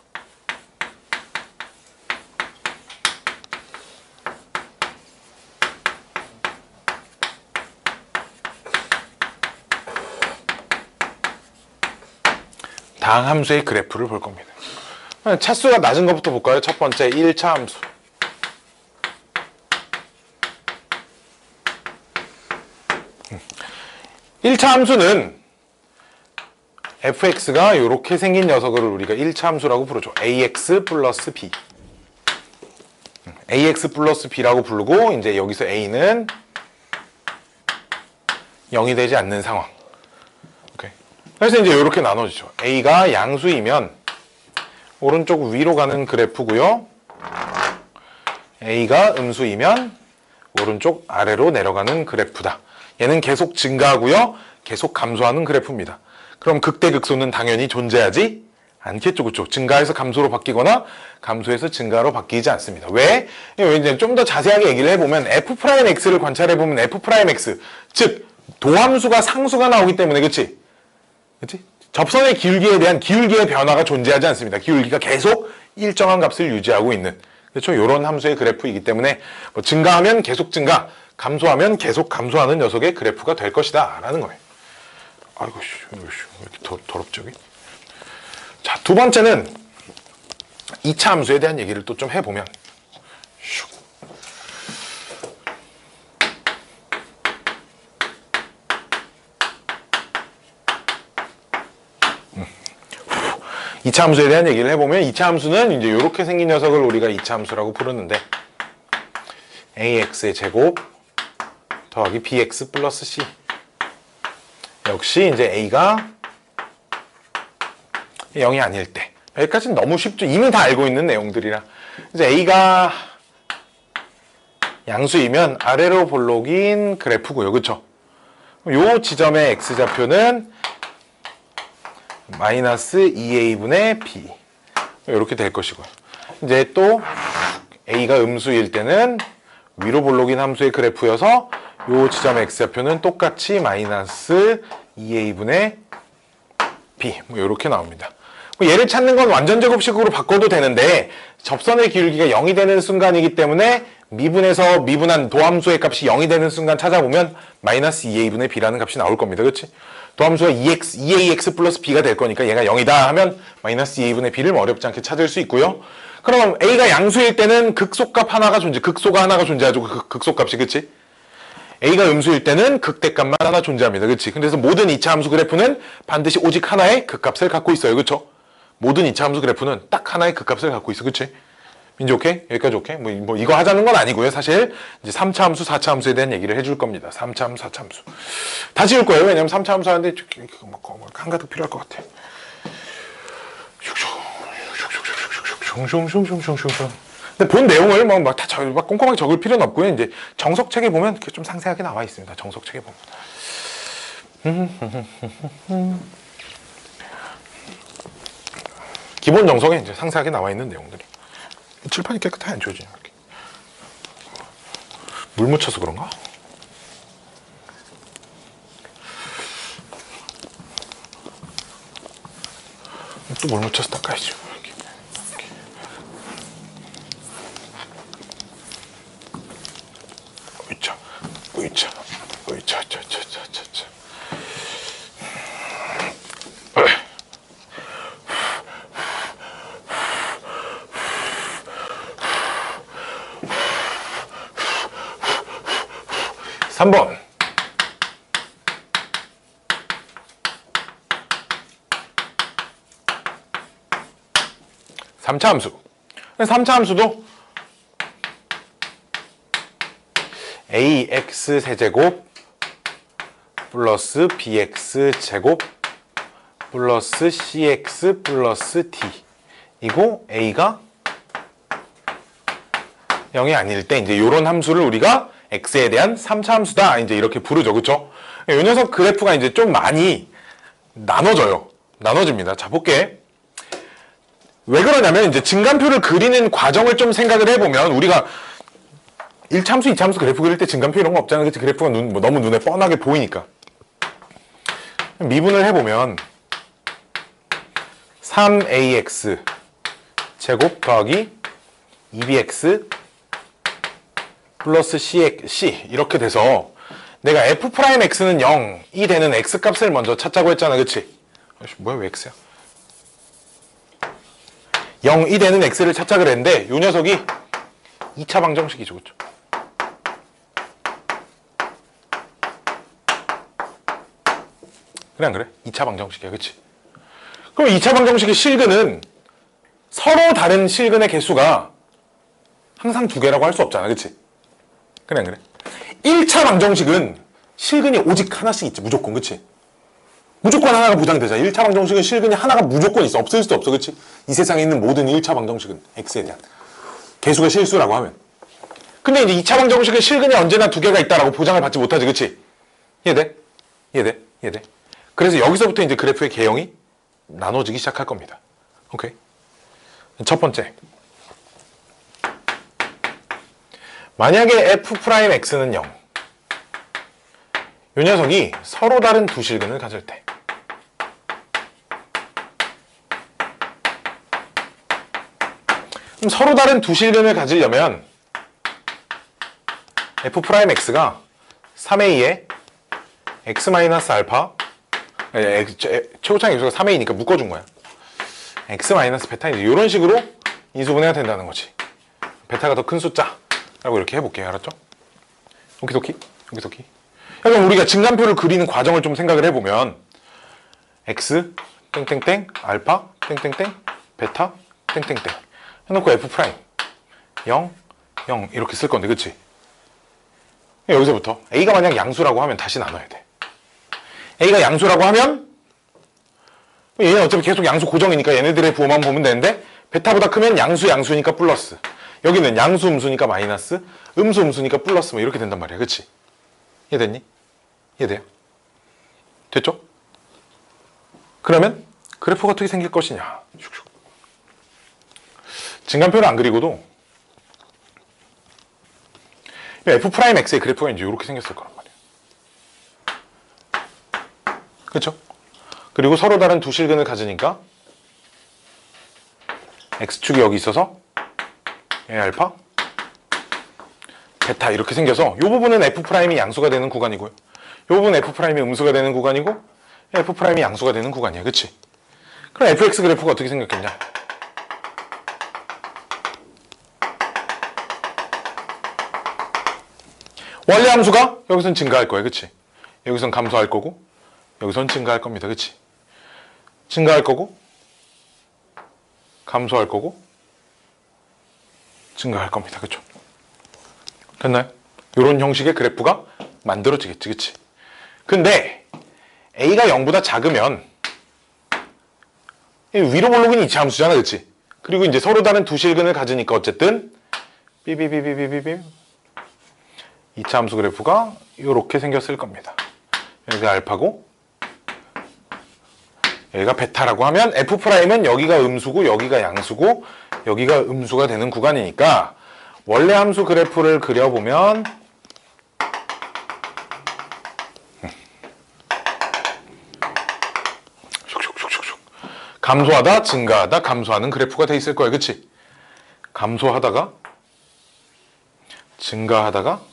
다항 함수의 그래프를 볼 겁니다. 차수가 낮은 것부터 볼까요? 첫 번째 1차 함수. 음. 1차 함수는 fx가 이렇게 생긴 녀석을 우리가 1차 함수라고 부르죠. ax 플러스 b. ax 플러스 b라고 부르고 이제 여기서 a는 0이 되지 않는 상황. 그래서 이제 이렇게 나눠지죠. A가 양수이면 오른쪽 위로 가는 그래프고요. A가 음수이면 오른쪽 아래로 내려가는 그래프다. 얘는 계속 증가하고요. 계속 감소하는 그래프입니다. 그럼 극대극소는 당연히 존재하지 않겠죠. 그렇죠? 증가해서 감소로 바뀌거나 감소해서 증가로 바뀌지 않습니다. 왜? 이제 좀 더 자세하게 얘기를 해보면 f'x를 관찰해보면 f'x, 즉 도함수가 상수가 나오기 때문에 그치? 접선의 기울기에 대한 기울기의 변화가 존재하지 않습니다. 기울기가 계속 일정한 값을 유지하고 있는, 그렇죠? 이런 함수의 그래프이기 때문에 뭐 증가하면 계속 증가, 감소하면 계속 감소하는 녀석의 그래프가 될 것이다 라는 거예요. 아이고 왜 이렇게 더럽죠? 자, 두 번째는 2차 함수에 대한 얘기를 또 좀 해보면, 슉. 2차 함수에 대한 얘기를 해보면 2차 함수는 이제 이렇게 생긴 녀석을 우리가 2차 함수라고 부르는데 ax의 제곱 더하기 bx 플러스 c, 역시 이제 a가 0이 아닐 때, 여기까지는 너무 쉽죠. 이미 다 알고 있는 내용들이라. 이제 a가 양수이면 아래로 볼록인 그래프고요. 그쵸? 요 지점의 x좌표는 마이너스 2a분의 b, 이렇게 될 것이고요. 이제 또 a가 음수일 때는 위로 볼록인 함수의 그래프여서 요 지점의 x좌표는 똑같이 마이너스 2a분의 b, 뭐 이렇게 나옵니다. 얘를 찾는 건 완전 제곱식으로 바꿔도 되는데 접선의 기울기가 0이 되는 순간이기 때문에 미분에서 미분한 도함수의 값이 0이 되는 순간 찾아보면 마이너스 2a분의 b라는 값이 나올 겁니다. 그렇지? 도함수가 2ax 플러스 b가 될 거니까 얘가 0이다 하면 마이너스 2a분의 b를 어렵지 않게 찾을 수 있고요. 그럼 a가 양수일 때는 극소값 하나가 극소가 하나가 존재하죠. 극소값이, 그치? a가 음수일 때는 극대값만 하나 존재합니다. 그치? 그래서 모든 2차 함수 그래프는 반드시 오직 하나의 극값을 갖고 있어요. 그쵸? 모든 2차 함수 그래프는 딱 하나의 극값을 갖고 있어. 그치? 민지 오케이? 여기까지 오케이? 뭐 이거 하자는 건 아니고요. 사실 이제 3차 함수, 4차 함수에 대한 얘기를 해줄 겁니다. 3차 함수, 4차 함수. 다 지울 거예요. 왜냐면 3차 함수 하는데 한가득 필요할 것 같아. 근데 본 내용을 막 꼼꼼하게 적을 필요는 없고요. 이제 정석책에 보면 좀 상세하게 나와 있습니다. 정석책에 보면. 기본 정석에 이제 상세하게 나와 있는 내용들이. 칠판이 깨끗하게 안 지워지네. 물 묻혀서 그런가? 또 물 묻혀서 닦아야지. 으이차. 3번. 삼차 함수. 3차 함수도 ax 세제곱 플러스 bx 제곱 플러스 cx 플러스 d 이고 a가 0이 아닐 때 이제 이런 함수를 우리가 x에 대한 3차 함수다 이제 이렇게 부르죠. 그쵸? 이 녀석 그래프가 이제 좀 많이 나눠집니다. 자, 볼게. 왜 그러냐면 이제 증감표를 그리는 과정을 좀 생각을 해보면 우리가 1차 함수, 2차 함수 그래프 그릴 때 증감표 이런 거 없잖아요. 그치? 그래프가 너무 눈에 뻔하게 보이니까. 미분을 해보면 3ax 제곱 더하기 2bx 플러스 c 이렇게 돼서 내가 f'x는 0이 되는 x값을 먼저 찾자고 했잖아. 그치? 뭐야 왜 x야? 0이 되는 x를 찾자 그랬는데 이 녀석이 2차 방정식이죠. 그쵸? 그래 안 그래? 2차 방정식이야. 그치? 그럼 2차 방정식의 실근은 서로 다른 실근의 개수가 항상 2개라고 할 수 없잖아. 그치? 그래 안 그래? 1차 방정식은 실근이 오직 하나씩 있지. 무조건. 그치? 무조건 하나가 보장되잖아. 1차 방정식은 실근이 하나가 무조건 있어. 없을 수도 없어. 그치? 이 세상에 있는 모든 1차 방정식은 x에 대한 개수가 실수라고 하면. 근데 이제 2차 방정식은 실근이 언제나 2개가 있다라고 보장을 받지 못하지. 그치? 이해돼? 이해돼? 그래서 여기서부터 이제 그래프의 개형이 나눠지기 시작할 겁니다. 오케이. 첫 번째. 만약에 f'x는 0. 이 녀석이 서로 다른 두 실근을 가질 때. 그럼 서로 다른 두 실근을 가지려면 f'x가 3a에 x-알파 최고차항 개수가 3a니까 묶어준 거야. x-베타 이런 식으로 인수분해가 된다는 거지. 베타가 더 큰 숫자라고 이렇게 해볼게요. 알았죠? 오키도키. 그럼 우리가 증간표를 그리는 과정을 좀 생각을 해보면 x 땡땡땡 알파 땡땡땡 베타 땡땡땡 해놓고 f 프라임 0 0 이렇게 쓸 건데, 그치? 여기서부터 a가 만약 양수라고 하면 다시 나눠야 돼. a가 양수라고 하면 얘는 어차피 계속 양수 고정이니까 얘네들의 부호만 보면 되는데, 베타보다 크면 양수니까 플러스, 여기는 양수 음수니까 마이너스, 음수 음수니까 플러스, 뭐 이렇게 된단 말이야. 그치? 이해됐니? 이해돼요? 됐죠? 그러면 그래프가 어떻게 생길 것이냐. 슉슉. 증간표를 안 그리고도 f'x의 그래프가 이제 이렇게 생겼을 거란 말이에요. 그렇죠? 그리고 서로 다른 두 실근을 가지니까 x축이 여기 있어서 A 알파 베타 이렇게 생겨서 이 부분은 f'이 양수가 되는 구간이고요. 이 부분은 f'이 음수가 되는 구간이고 f'이 양수가 되는 구간이야. 그치? 그럼 fx 그래프가 어떻게 생겼겠냐? 원래 함수가 여기선 증가할 거야. 그치? 여기선 감소할 거고 여기선 증가할 겁니다. 그치? 증가할 거고 감소할 거고 증가할 겁니다. 그쵸? 됐나요? 이런 형식의 그래프가 만들어지겠지. 그치? 근데 a가 0보다 작으면 위로 볼록은 이차 함수잖아. 그치? 그리고 이제 서로 다른 두 실근을 가지니까 어쨌든 삐삐삐삐삐삐 2차 함수 그래프가 이렇게 생겼을 겁니다. 여기가 알파고 여기가 베타라고 하면 f'은 여기가 음수고 여기가 양수고 여기가 음수가 되는 구간이니까 원래 함수 그래프를 그려보면 슉슉슉슉슉 감소하다 증가하다 감소하는 그래프가 돼 있을 거야. 그치? 감소하다가 증가하다가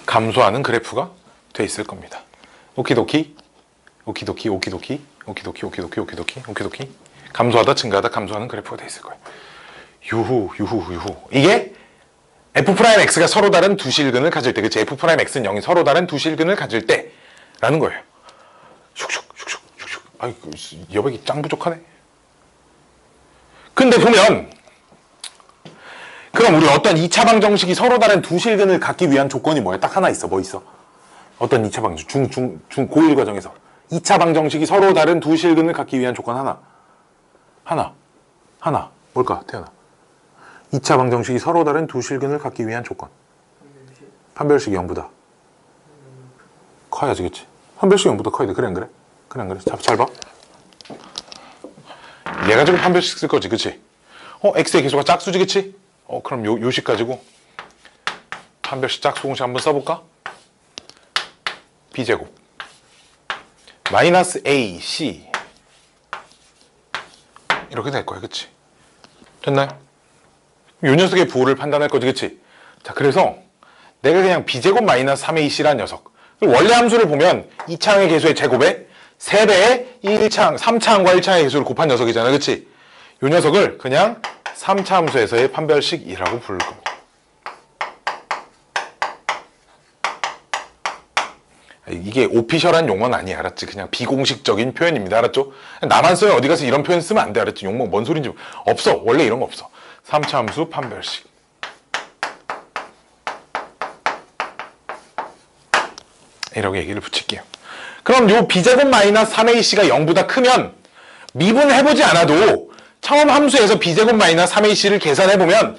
감소하는 그래프가 돼 있을 겁니다. 오키도키 감소하다 증가하다 감소하는 그래프가 돼 있을 거예요. 유후 이게 f'x가 서로 다른 두 실근을 가질 때, 그치? f'x는 0이 서로 다른 두 실근을 가질 때 라는 거예요. 슉슉 아이 여백이 짱 부족하네. 근데 보면 그럼 우리 어떤 2차 방정식이 서로 다른 두 실근을 갖기 위한 조건이 뭐야? 딱 하나 있어. 뭐 있어? 어떤 2차 방정식? 고1 과정에서 2차 방정식이 서로 다른 두 실근을 갖기 위한 조건 하나. 뭘까, 태연아? 2차 방정식이 서로 다른 두 실근을 갖기 위한 조건. 판별식이 0보다 커야지, 그치? 판별식이 0보다 커야 돼. 그래, 안 그래? 그래, 안 그래? 잘 봐. 얘가 지금 판별식 쓸 거지, 그치? x의 계수가 짝수지, 그치? 그럼 요식 가지고 판별식 짝수 공식 한번 써볼까? b제곱 마이너스 ac 이렇게 될 거야. 그치? 됐나요? 요 녀석의 부호를 판단할 거지. 그치? 자, 그래서 내가 그냥 b제곱 마이너스 3ac라는 녀석, 원래 함수를 보면 2차항의 개수의 제곱에 3배의 3차항과 1차항의 개수를 곱한 녀석이잖아. 그치? 요 녀석을 그냥 3차 함수에서의 판별식이라고 부를 겁니다. 이게 오피셜한 용어는 아니야. 알았지? 그냥 비공식적인 표현입니다. 알았죠? 나만 써요. 어디 가서 이런 표현 쓰면 안 돼. 알았지? 용모 뭔 소린지 없어. 원래 이런 거 없어. 3차 함수 판별식. 이라고 얘기를 붙일게요. 그럼 요 b제곱 마이너스 3ac가 0보다 크면 미분을 해보지 않아도 처음 함수에서 b제곱 마이너스 3ac를 계산해보면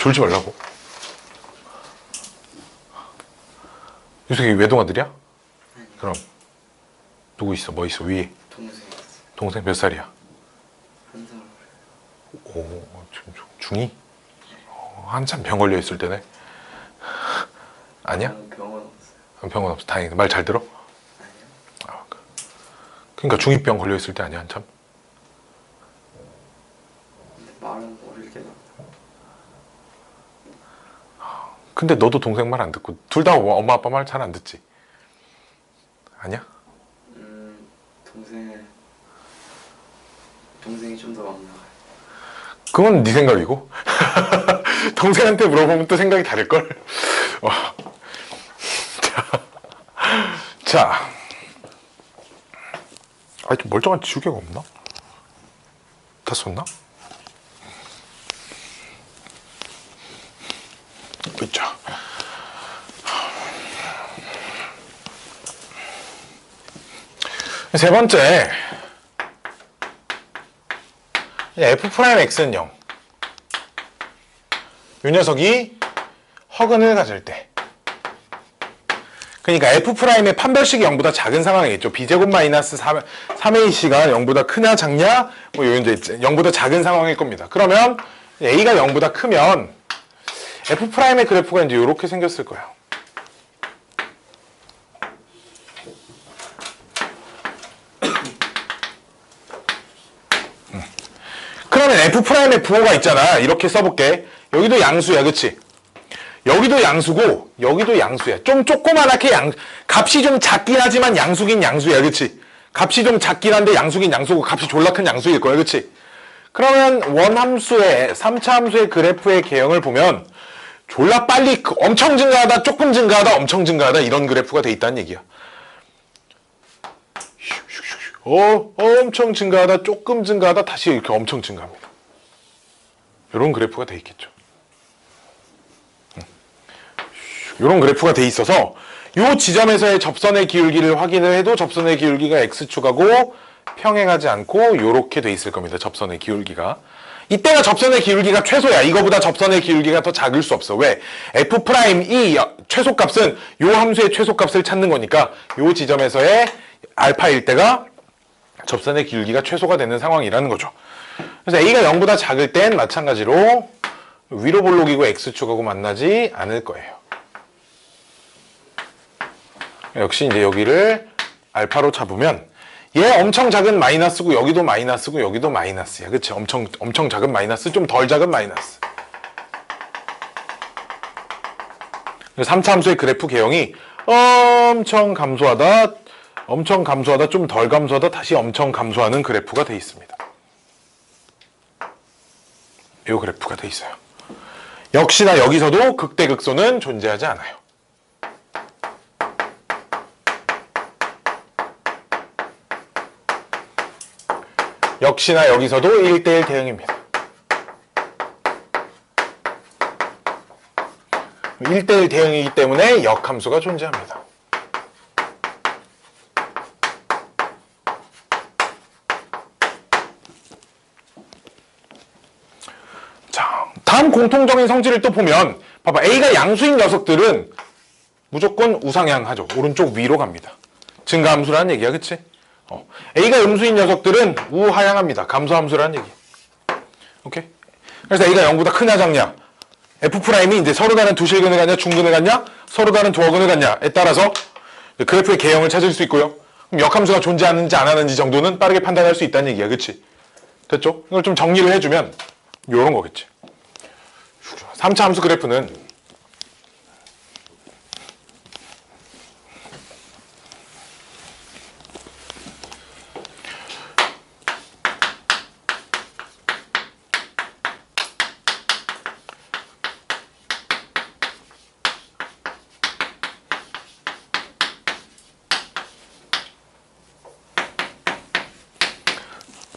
졸지 말라고. 유석이 외동아들이야? 그럼 누구 있어? 뭐 있어? 위에? 동생. 동생 몇 살이야? 한 살. 오, 지금 중2? 한참 병 걸려 있을 때네. 아니야? 병원 없어요. 병원 없어. 다행이다. 말 잘 들어? 아니요. 그러니까 중2병 걸려 있을 때 아니야, 한참? 근데 말은 어릴 때 나. 근데 너도 동생 말 안 듣고 둘 다 엄마 아빠 말 잘 안 듣지? 아니야? 동생이 좀 더 막 나가요. 그건 네 생각이고 동생한테 물어보면 또 생각이 다를걸? 자, 좀 멀쩡한 지우개가 없나? 다 썼나? 있자. 세 번째, F'X는 0. 이 녀석이 허근을 가질 때. 그러니까 F'의 판별식이 0보다 작은 상황이겠죠. B제곱 마이너스 3AC가 0보다 크냐 작냐? 뭐 이제 0보다 작은 상황일 겁니다. 그러면 A가 0보다 크면 F'의 그래프가 이제 이렇게 생겼을 거예요. 그러면 F'의 부호가 있잖아. 이렇게 써볼게. 여기도 양수야, 그치? 여기도 양수고 여기도 양수야. 좀 조그만하게 값이 좀 작긴 하지만 양수긴 양수야, 그치? 값이 좀 작긴 한데 양수긴 양수고 값이 졸라 큰 양수일 거야, 그치? 그러면 원함수의 3차 함수의 그래프의 개형을 보면 졸라 빨리 엄청 증가하다, 조금 증가하다, 엄청 증가하다 이런 그래프가 돼 있다는 얘기야. 엄청 증가하다, 조금 증가하다, 다시 이렇게 엄청 증가합니다. 이런 그래프가 돼 있겠죠. 이런 그래프가 돼 있어서 이 지점에서의 접선의 기울기를 확인을 해도 접선의 기울기가 X축하고 평행하지 않고 이렇게 돼 있을 겁니다. 접선의 기울기가. 이때가 접선의 기울기가 최소야. 이거보다 접선의 기울기가 더 작을 수 없어. 왜? F'이 최소값은 이 함수의 최소값을 찾는 거니까 이 지점에서의 알파일 때가 접선의 기울기가 최소가 되는 상황이라는 거죠. 그래서 A가 0보다 작을 땐 마찬가지로 위로 볼록이고 X축하고 만나지 않을 거예요. 역시 이제 여기를 알파로 잡으면 얘 엄청 작은 마이너스고 여기도 마이너스고 여기도 마이너스야. 그치? 엄청 작은 마이너스, 좀 덜 작은 마이너스. 3차 함수의 그래프 개형이 엄청 감소하다, 좀 덜 감소하다, 다시 엄청 감소하는 그래프가 돼 있습니다. 이 그래프가 돼 있어요. 역시나 여기서도 극대극소는 존재하지 않아요. 역시나 여기서도 1대1 대응입니다. 1대1 대응이기 때문에 역함수가 존재합니다. 자, 다음 공통적인 성질을 또 보면 봐봐. A가 양수인 녀석들은 무조건 우상향하죠. 오른쪽 위로 갑니다. 증가함수라는 얘기야, 그치? A가 음수인 녀석들은 우하향합니다. 감소함수라는 얘기. 오케이? 그래서 A가 0보다 크냐 작냐? F'이 이제 서로 다른 두 실근을 갖냐, 중근을 갖냐, 서로 다른 두 어근을 갖냐에 따라서 그래프의 개형을 찾을 수 있고요. 그럼 역함수가 존재하는지 안 하는지 정도는 빠르게 판단할 수 있다는 얘기야, 그치? 됐죠? 이걸 좀 정리를 해주면 요런 거겠지. 3차 함수 그래프는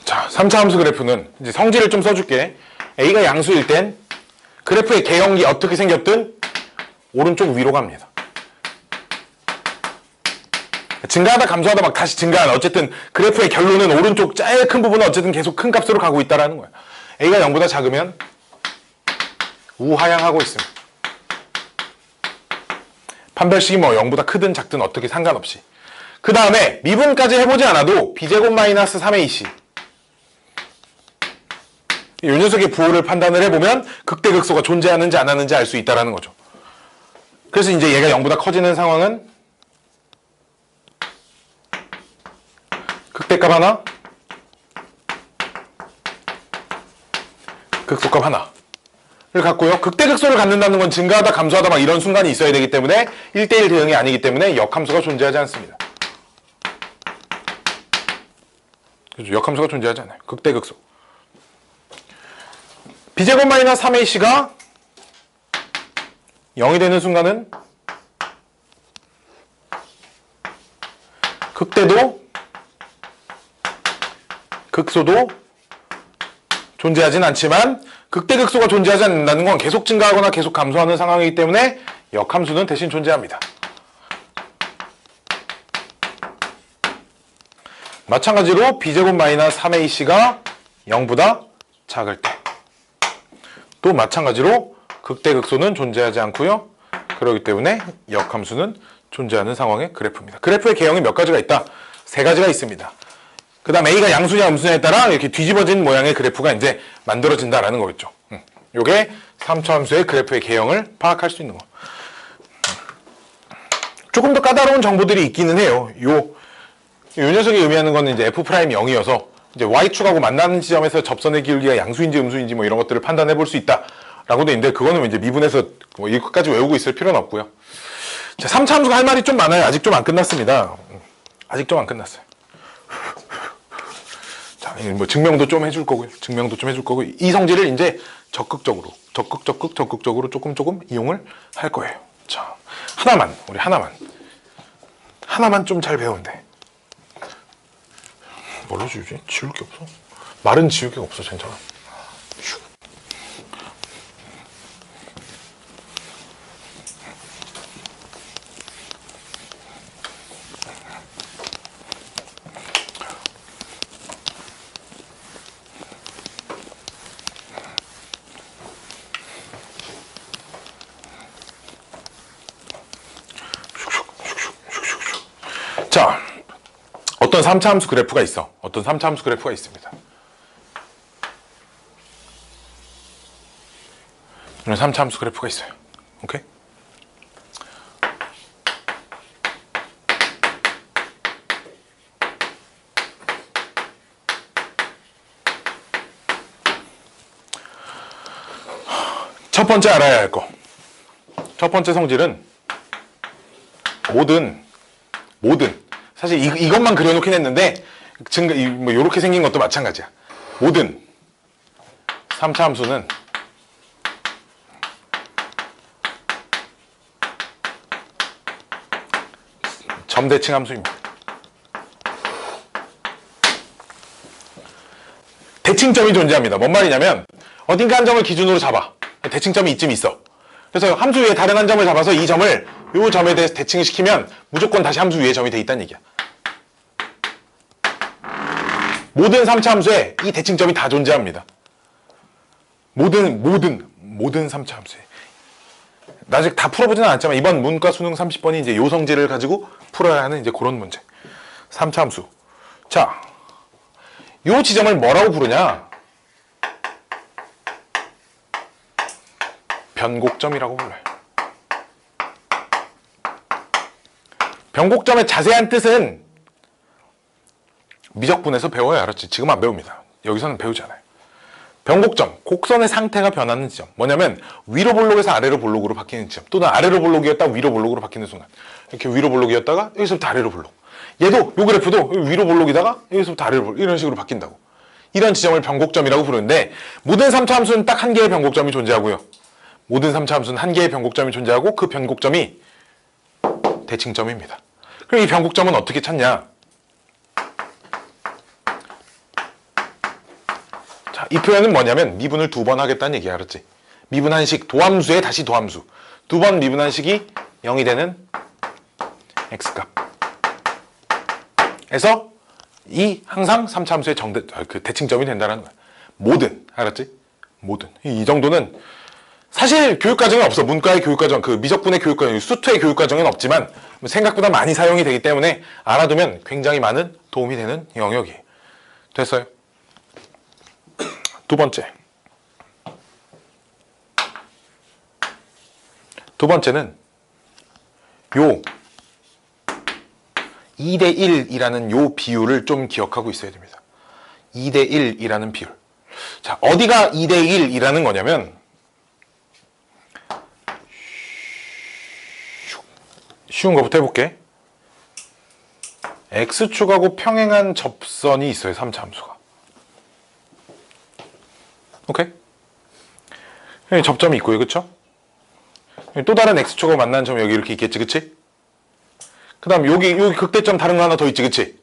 자, 3차 함수 그래프는 이제 성질을 좀 써줄게. A가 양수일 땐 그래프의 개형이 어떻게 생겼든 오른쪽 위로 갑니다. 증가하다 감소하다 막 다시 증가하는, 어쨌든 그래프의 결론은 오른쪽 제일 큰 부분은 어쨌든 계속 큰 값으로 가고 있다라는 거야. A가 0보다 작으면 우하향하고 있습니다. 판별식이 뭐 0보다 크든 작든 어떻게 상관없이. 그 다음에 미분까지 해보지 않아도 b제곱 마이너스 3의 2c 이 녀석의 부호를 판단을 해보면 극대극소가 존재하는지 안 하는지 알 수 있다는 거죠. 그래서 이제 얘가 0보다 커지는 상황은 극대값 하나, 극소값 하나를 갖고요. 극대극소를 갖는다는 건 증가하다 감소하다 막 이런 순간이 있어야 되기 때문에 1대1 대응이 아니기 때문에 역함수가 존재하지 않습니다. 그렇죠. 역함수가 존재하지 않아요. 극대극소. b제곱 마이너스 3ac가 0이 되는 순간은 극대도 극소도 존재하진 않지만 극대극소가 존재하지 않는다는 건 계속 증가하거나 계속 감소하는 상황이기 때문에 역함수는 대신 존재합니다. 마찬가지로 b제곱 마이너스 3ac가 0보다 작을 때 또 마찬가지로 극대극소는 존재하지 않고요. 그렇기 때문에 역함수는 존재하는 상황의 그래프입니다. 그래프의 개형이 몇 가지가 있다? 세 가지가 있습니다. 그 다음 A가 양수냐 음수냐에 따라 이렇게 뒤집어진 모양의 그래프가 이제 만들어진다라는 거겠죠. 요게 3차 함수의 그래프의 개형을 파악할 수 있는 거. 조금 더 까다로운 정보들이 있기는 해요. 요 녀석이 의미하는 거는 이제 F'0이어서 이제 Y축하고 만나는 지점에서 접선의 기울기가 양수인지 음수인지 뭐 이런 것들을 판단해 볼 수 있다라고 돼 있는데 그거는 이제 미분해서 뭐 이것까지 외우고 있을 필요는 없고요. 자, 3차 함수가 할 말이 좀 많아요. 아직 좀 안 끝났습니다. 아직 좀 안 끝났어요. 자, 뭐 증명도 좀 해줄 거고요. 증명도 좀 해줄 거고 이 성질을 이제 적극적으로 조금 이용을 할 거예요. 자, 우리 하나만 좀 잘 배우면 돼. 뭘로 지우지? 지울 게 없어. 말은 지울 게 없어, 괜찮아. 자, 어떤 3차 함수 그래프가 있어. 어떤 3차 함수 그래프가 있습니다. 이런 3차 함수 그래프가 있어요. 오케이? 첫 번째 알아야 할 거. 첫 번째 성질은 모든 사실 이것만 그려놓긴 했는데 뭐 이렇게 생긴 것도 마찬가지야. 모든 3차 함수는 점대칭 함수입니다. 대칭점이 존재합니다. 뭔 말이냐면 어딘가 한 점을 기준으로 잡아. 대칭점이 이쯤 있어. 그래서 함수 위에 다른 한 점을 잡아서 이 점을 이 점에 대해서 대칭을 시키면 무조건 다시 함수 위에 점이 돼 있다는 얘기야. 모든 3차 함수에 이 대칭점이 다 존재합니다. 모든 3차 함수에. 나 아직 다 풀어보지는 않았지만 이번 문과 수능 30번이 이제 요 성질을 가지고 풀어야 하는 이제 그런 문제. 3차 함수. 자, 요 지점을 뭐라고 부르냐? 변곡점이라고 불러요. 변곡점의 자세한 뜻은 미적분에서 배워야 알았지. 지금 안 배웁니다. 여기서는 배우지 않아요. 변곡점, 곡선의 상태가 변하는 지점. 뭐냐면 위로 볼록에서 아래로 볼록으로 바뀌는 지점, 또는 아래로 볼록이었다가 위로 볼록으로 바뀌는 순간. 이렇게 위로 볼록이었다가 여기서부터 아래로 볼록. 얘도 요 그래프도 위로 볼록이다가 여기서부터 아래로 볼록 이런 식으로 바뀐다고. 이런 지점을 변곡점이라고 부르는데 모든 3차 함수는 딱 한 개의 변곡점이 존재하고요. 모든 3차 함수는 한 개의 변곡점이 존재하고 그 변곡점이 대칭점입니다. 그럼 이 변곡점은 어떻게 찾냐? 자, 이 표현은 뭐냐면 미분을 2번 하겠다는 얘기 알았지? 미분한 식, 도함수에 다시 도함수. 2번 미분한 식이 0이 되는 x값. 에서 이 항상 3차 함수의 대칭점이 된다는 거야. 모든, 알았지? 모든. 이 정도는 사실 교육과정은 없어. 문과의 교육과정, 그 미적분의 교육과정, 수투의 교육과정은 없지만 생각보다 많이 사용이 되기 때문에 알아두면 굉장히 많은 도움이 되는 영역이에요. 됐어요? 두 번째는 요 2대 1이라는 요 비율을 좀 기억하고 있어야 됩니다. 2대 1이라는 비율. 자, 어디가 2대 1이라는 거냐면 쉬운 거부터 해볼게. x축하고 평행한 접선이 있어요. 3차 함수가. 오케이? 여기 접점이 있고요. 그쵸? 또 다른 x축하고 만나는 점이 여기 이렇게 있겠지. 그치? 그 다음 여기 극대점 다른 거 하나 더 있지. 그치?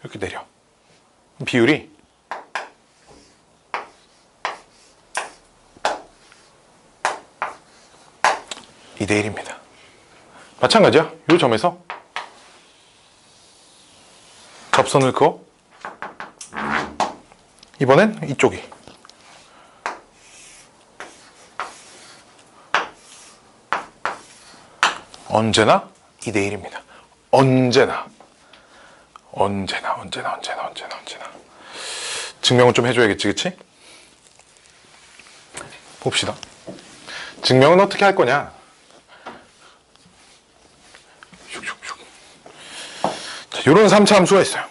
이렇게 내려. 비율이 (2대 1입니다) 마찬가지야. 이 점에서 접선을 그어. 이번엔 이쪽이 언제나 2대 1입니다. 언제나. 증명은 좀 해줘야겠지, 그치? 봅시다. 증명은 어떻게 할 거냐? 자, 요런 3차 함수가 있어요.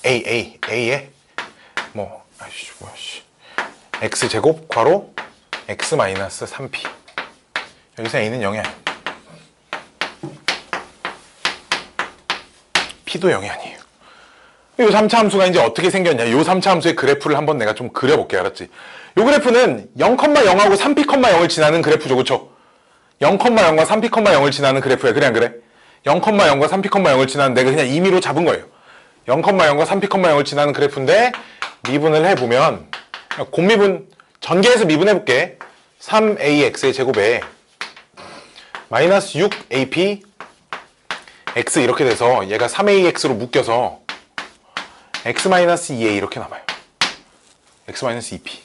A에 x제곱 괄호 x 마이너스 3p. 여기서 a는 0이 아니에요. p도 0이 아니에요. 이 3차 함수가 이제 어떻게 생겼냐. 이 3차 함수의 그래프를 한번 내가 좀 그려볼게. 알았지? 이 그래프는 0,0하고 3p,0을 지나는 그래프죠. 그쵸? 0,0과 3p,0을 지나는 그래프야. 그래 안 그래? 0,0과 3p,0을 지나는 내가 그냥 임의로 잡은 거예요. 0,0과 3p,0을 지나는 그래프인데 미분을 해보면 곱미분, 전개해서 미분해볼게. 3ax의 제곱에 마이너스 6ap x 이렇게 돼서 얘가 3ax로 묶여서 x-2a 이렇게 남아요. x-2p.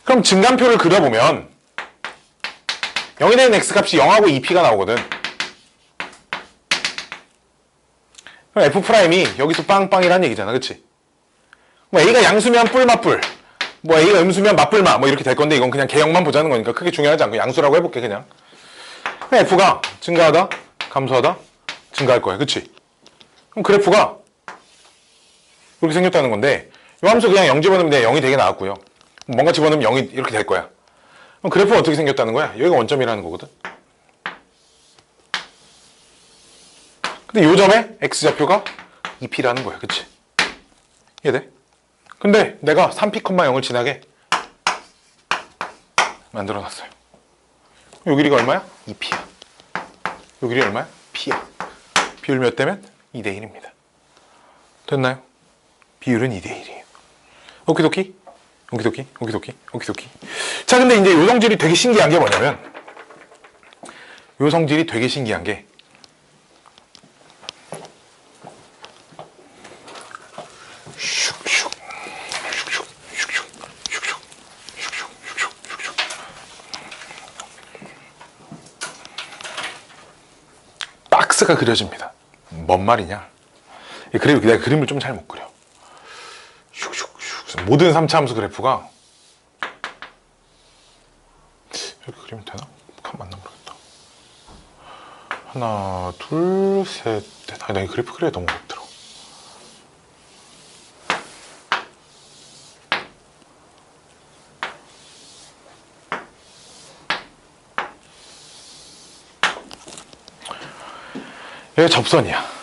그럼 증간표를 그려보면 0이 되는 x값이 0하고 2p가 나오거든. 그럼 f'이 여기서 빵빵이란 얘기잖아. 그치? 뭐 a가 양수면 뿔 맞뿔, 뭐 a가 음수면 맞뿔마 뭐 이렇게 될 건데 이건 그냥 개형만 보자는 거니까 크게 중요하지 않고 양수라고 해볼게. 그냥 f가 증가하다 감소하다 증가할 거야. 그치? 그럼 그래프가 이렇게 생겼다는 건데 이 함수 그냥 0 집어넣으면 그냥 0이 되게 나왔고요. 뭔가 집어넣으면 0이 이렇게 될 거야. 그럼 그래프가 어떻게 생겼다는 거야? 여기가 원점이라는 거거든. 근데 요 점에 x좌표가 2p라는 거야. 그치? 이해돼? 근데 내가 3p,0을 지나게 만들어놨어요. 요 길이가 얼마야? 2p야. 요 길이 얼마야? p야. 비율 몇 대면? 2대 1입니다. 됐나요? 비율은 2대 1이에요. 오키도키? 오키도키? 오키도키? 오키도키? 자, 근데 이제 요 성질이 되게 신기한 게 뭐냐면 요 성질이 되게 신기한 게 박스가 그려집니다. 뭔 말이냐? 그리고 내가 그림을 좀 잘 못 그려. 모든 3차 함수 그래프가 이렇게 그리면 되나? 맞나 모르겠다. 하나, 둘, 셋, 넷. 나 이 그래프 그려야 너무 어렵더라. 여기 접선이야.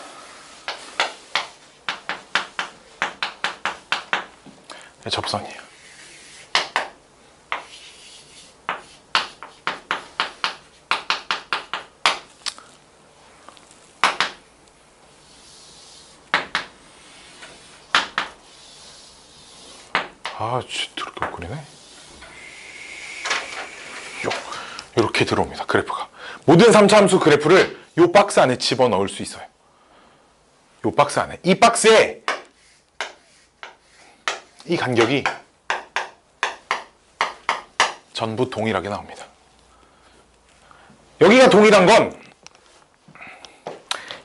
접선이에요. 진짜 이렇게 못 그리네. 이렇게 들어옵니다. 그래프가. 모든 3차 함수 그래프를 이 박스 안에 집어넣을 수 있어요. 요 박스 안에. 이 박스에 이 간격이 전부 동일하게 나옵니다. 여기가 동일한 건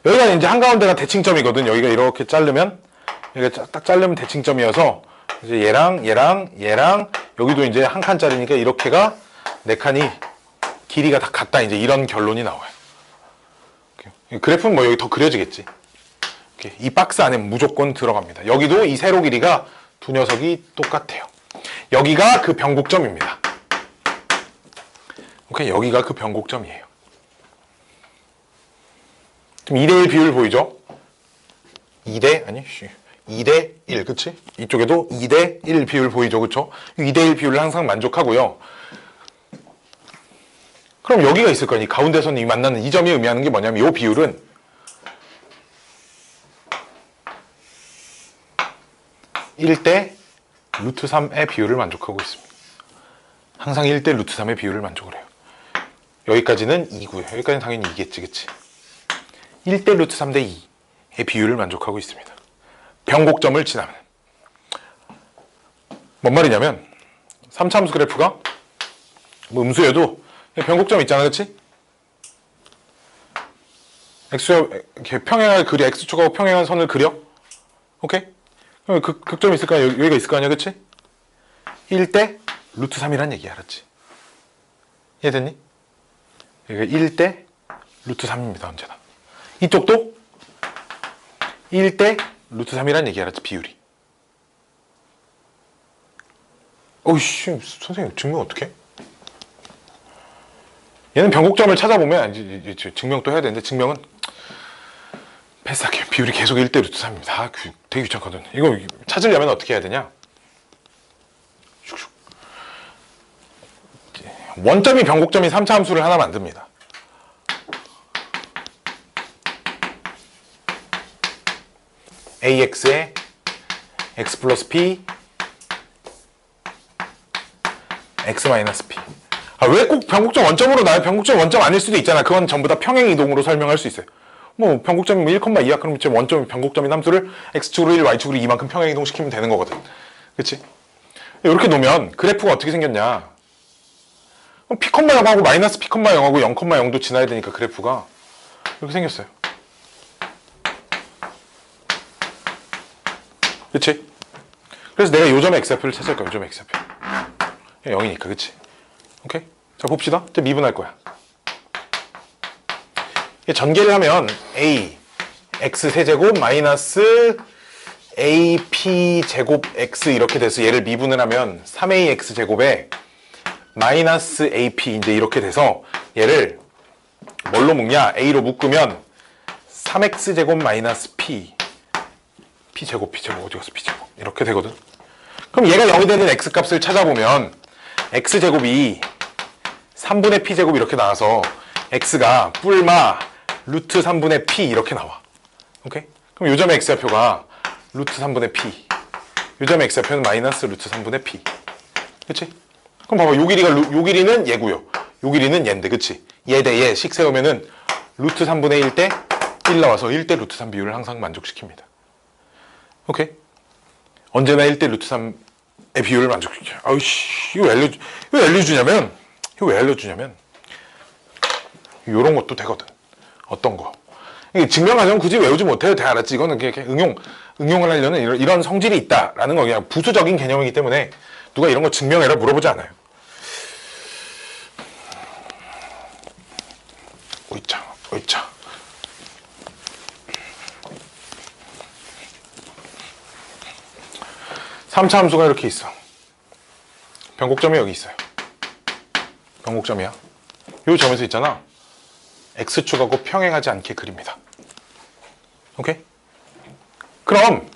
여기가 이제 한가운데가 대칭점이거든. 여기가 이렇게 자르면 여기가 딱 자르면 대칭점이어서 이제 얘랑 여기도 이제 한 칸짜리니까 이렇게가 네 칸이 길이가 다 같다. 이제 이런 결론이 나와요. 그래프는 뭐 여기 더 그려지겠지. 이 박스 안에 무조건 들어갑니다. 여기도 이 세로 길이가 두 녀석이 똑같아요. 여기가 그 변곡점입니다. 오케이, 여기가 그 변곡점이에요. 지금 2대1 비율 보이죠? 2대 1, 그치? 이쪽에도 2대1 비율 보이죠, 그쵸? 2대1 비율을 항상 만족하고요. 그럼 여기가 있을 거니 가운데선 이 만나는 이 점이 의미하는 게 뭐냐면 이 비율은 1대 루트 3의 비율을 만족하고 있습니다. 항상 1대 루트 3의 비율을 만족을 해요. 여기까지는 2고요. 여기까지는 당연히 2겠지, 그치? 1대 루트 3대 2의 비율을 만족하고 있습니다. 변곡점을 지나면. 뭔 말이냐면 3차 함수 그래프가 뭐 음수여도 변곡점 있잖아, 그치? 이렇게 평행을 그려, x축하고 평행한 선을 그려. 오케이? 그럼 그 극점이 있을 거 아니야? 여기가 있을 거 아니야, 그치? 1대 루트 3이란 얘기야, 알았지? 이해됐니? 여기가 1대 루트 3입니다, 언제나. 이쪽도 1대 루트 3이란 얘기 알았지, 비율이. 어이씨, 선생님 증명 어떻게? 얘는 변곡점을 찾아보면 이제 증명 또 해야 되는데 증명은 패스할게요. 비율이 계속 1대 루트 3입니다. 아, 되게 귀찮거든. 이거 찾으려면 어떻게 해야 되냐? 원점이 변곡점인 3차 함수를 하나 만듭니다. ax에 x 플러스 p x 마이너스 p. 왜 꼭 변곡점 원점으로 나요? 변곡점 원점 아닐 수도 있잖아. 그건 전부 다 평행 이동으로 설명할 수 있어요. 뭐 변곡점이 1,2야. 그럼 지금 원점이 변곡점인 함수를 x축으로 1, y축으로 2만큼 평행 이동시키면 되는 거거든. 그치? 이렇게 놓으면 그래프가 어떻게 생겼냐? p, 0하고 마이너스 p, 0하고 0,0도 지나야 되니까 그래프가 이렇게 생겼어요. 그치? 그래서 내가 요점의 x좌표를 찾을 거야. 요점의 x좌표. 0이니까, 그치? 오케이? 자, 봅시다. 이제 미분할 거야. 전개를 하면 a x 세제곱 마이너스 ap 제곱 x 이렇게 돼서 얘를 미분을 하면 3ax 제곱에 마이너스 ap 이제 이렇게 돼서 얘를 뭘로 묶냐? a로 묶으면 3x 제곱 마이너스 p 제곱 어디 갔어? p 제곱 이렇게 되거든. 그럼 얘가 0이 되는 x 값을 찾아보면 x 제곱이 3분의 p 제곱 이렇게 나와서 x가 뿔마 루트 3분의 p 이렇게 나와. 오케이? 그럼 요점의 x좌표가 루트 3분의 p. 요점의 x좌표는 마이너스 루트 3분의 p. 그치? 그럼 봐봐. 요 길이는 얘고요. 요 길이는 얘인데, 그치? 얘 대 얘 식 세우면은 루트 3분의 1 대 1 나와서 1대 루트 3 비율을 항상 만족시킵니다. 오케이? 언제나 1대 루트 3의 비율을 만족시켜. 아우씨, 이거 왜 알려주냐면, 요런 것도 되거든. 어떤 거. 이게 증명 과정 굳이 외우지 못해도 돼, 알았지? 이거는 이렇게 응용을 하려는 이런 성질이 있다라는 거 그냥 부수적인 개념이기 때문에 누가 이런 거 증명해라 물어보지 않아요. 어이차. 삼차 함수가 이렇게 있어. 변곡점이 여기 있어요. 변곡점이야. 요 점에서 있잖아. x축하고 평행하지 않게 그립니다. 오케이? 그럼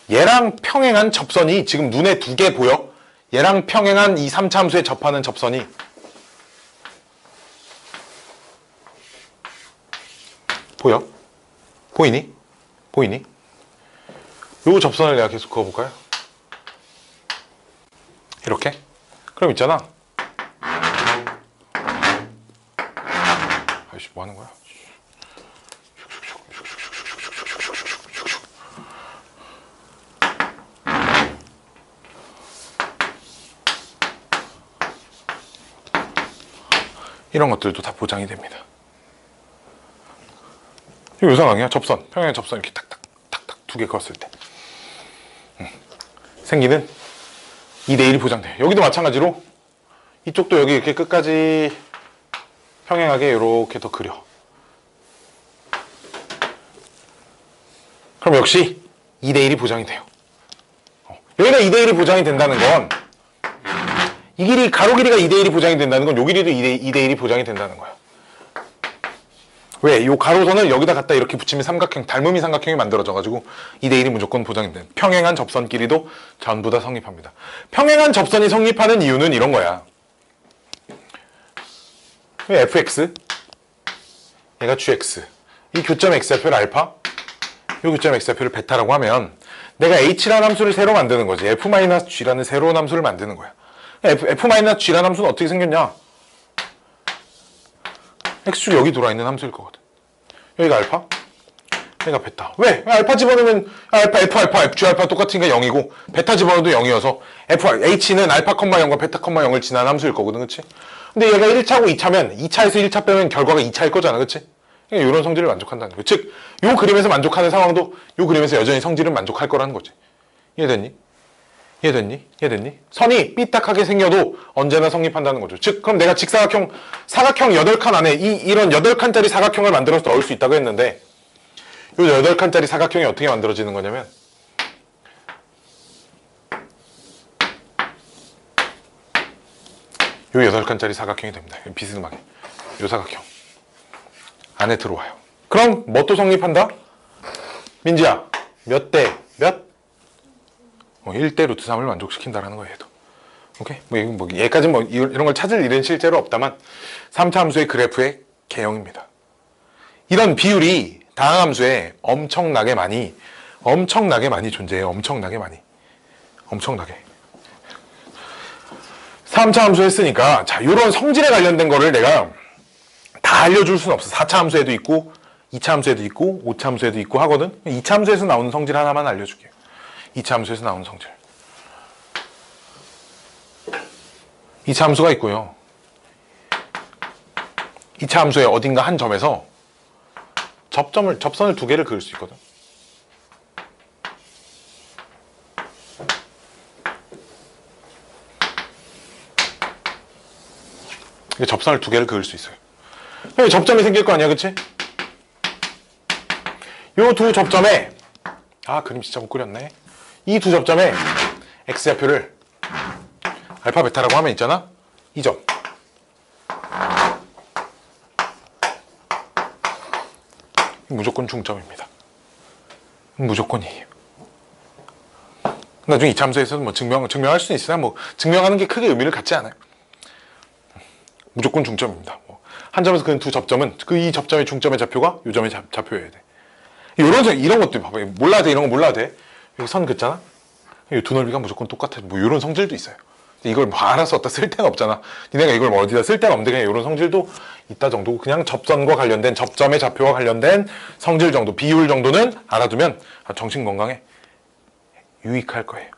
얘랑 평행한 접선이 지금 눈에 두 개 보여? 얘랑 평행한 이 3차 함수에 접하는 접선이 보여? 보이니? 요 접선을 내가 계속 그어볼까요? 이렇게? 그럼 있잖아. 아이씨, 뭐 하는 거야? 이런 것들도 다 보장이 됩니다. 이거 상황이야. 접선, 평행한 접선 이렇게 탁탁 두 개 그었을 때 생기는 2대1이 보장돼요. 여기도 마찬가지로 이쪽도 여기 이렇게 끝까지 평행하게 이렇게 더 그려. 그럼 역시 2대1이 보장이 돼요. 여기다 2대1이 보장이 된다는 건 이 길이, 가로 길이가 2대1이 보장이 된다는 건 요 길이도 2대1이 보장이 된다는 거예요. 왜? 요 가로선을 여기다 갖다 이렇게 붙이면 삼각형, 닮음이 삼각형이 만들어져가지고 2대1이 무조건 보장이 돼요. 평행한 접선 길이도 전부 다 성립합니다. 평행한 접선이 성립하는 이유는 이런 거야. fx, 얘가 gx, 이 교점 x좌표를 알파, 요 교점 x좌표를 베타라고 하면 내가 h라는 함수를 새로 만드는 거지. f-g라는 새로운 함수를 만드는 거야. f-g라는 함수는 어떻게 생겼냐? x축이 여기 돌아있는 함수일 거거든. 여기가 알파, 여기가 베타. 왜? 알파 집어넣으면 알파, f 알파 똑같으니까 0이고 베타 집어넣어도 0이어서 h는 알파, 0과 베타, 0을 지난 함수일 거거든. 그치? 근데 얘가 1차고 2차면 2차에서 1차 빼면 결과가 2차일 거잖아. 그치? 그러니까 이런 성질을 만족한다는 거예요. 즉, 요 그림에서 만족하는 상황도 요 그림에서 여전히 성질은 만족할 거라는 거지. 이해됐니? 이해됐니? 이해됐니? 선이 삐딱하게 생겨도 언제나 성립한다는 거죠. 즉, 그럼 내가 직사각형, 사각형 8칸 안에 이런 8칸짜리 사각형을 만들어서 넣을 수 있다고 했는데 요 8칸짜리 사각형이 어떻게 만들어지는 거냐면 요 8칸짜리 사각형이 됩니다. 비스듬하게. 요 사각형. 안에 들어와요. 그럼 뭐 또 성립한다? 민지야, 몇 대 몇? 1대 루트 3을 만족시킨다라는 거예요, 얘도. 오케이? 얘까지 이런 걸 찾을 일은 실제로 없다만 3차 함수의 그래프의 개형입니다. 이런 비율이 다항 함수에 엄청나게 많이 존재해요. 엄청나게. 3차 함수 했으니까, 자, 요런 성질에 관련된 거를 내가 다 알려줄 수는 없어. 4차 함수에도 있고, 2차 함수에도 있고, 5차 함수에도 있고 하거든? 2차 함수에서 나오는 성질 하나만 알려줄게요. 2차 함수에서 나오는 성질. 2차 함수가 있고요. 2차 함수의 어딘가 한 점에서 접선을 2개를 그을 수 있거든. 접선을 2개를 그을 수 있어요. 여기 접점이 생길 거 아니야, 그치? 요 두 접점에, 그림 진짜 못 그렸네. 이 두 접점에 x좌표를 알파, 베타라고 하면 있잖아? 이 점. 무조건 중점입니다. 무조건이에요. 나중에 2차 함수에서는 뭐 증명할 수는 있으나 증명하는 게 크게 의미를 갖지 않아요. 무조건 중점입니다. 한 점에서 그 두 접점은 이 접점의 중점의 좌표가 이 점의 좌표여야 돼. 이런 것도 봐봐. 몰라도 돼. 이런 거 몰라도 돼. 여기 선 긋잖아? 이 두 넓이가 무조건 똑같아. 이런 성질도 있어요. 이걸 알아서 어디다 쓸 데는 없잖아. 니네가 이걸 어디다 쓸 데는 없는데 그냥 이런 성질도 있다 정도고 그냥 접선과 관련된 접점의 좌표와 관련된 성질 정도, 비율 정도는 알아두면 정신 건강에 유익할 거예요.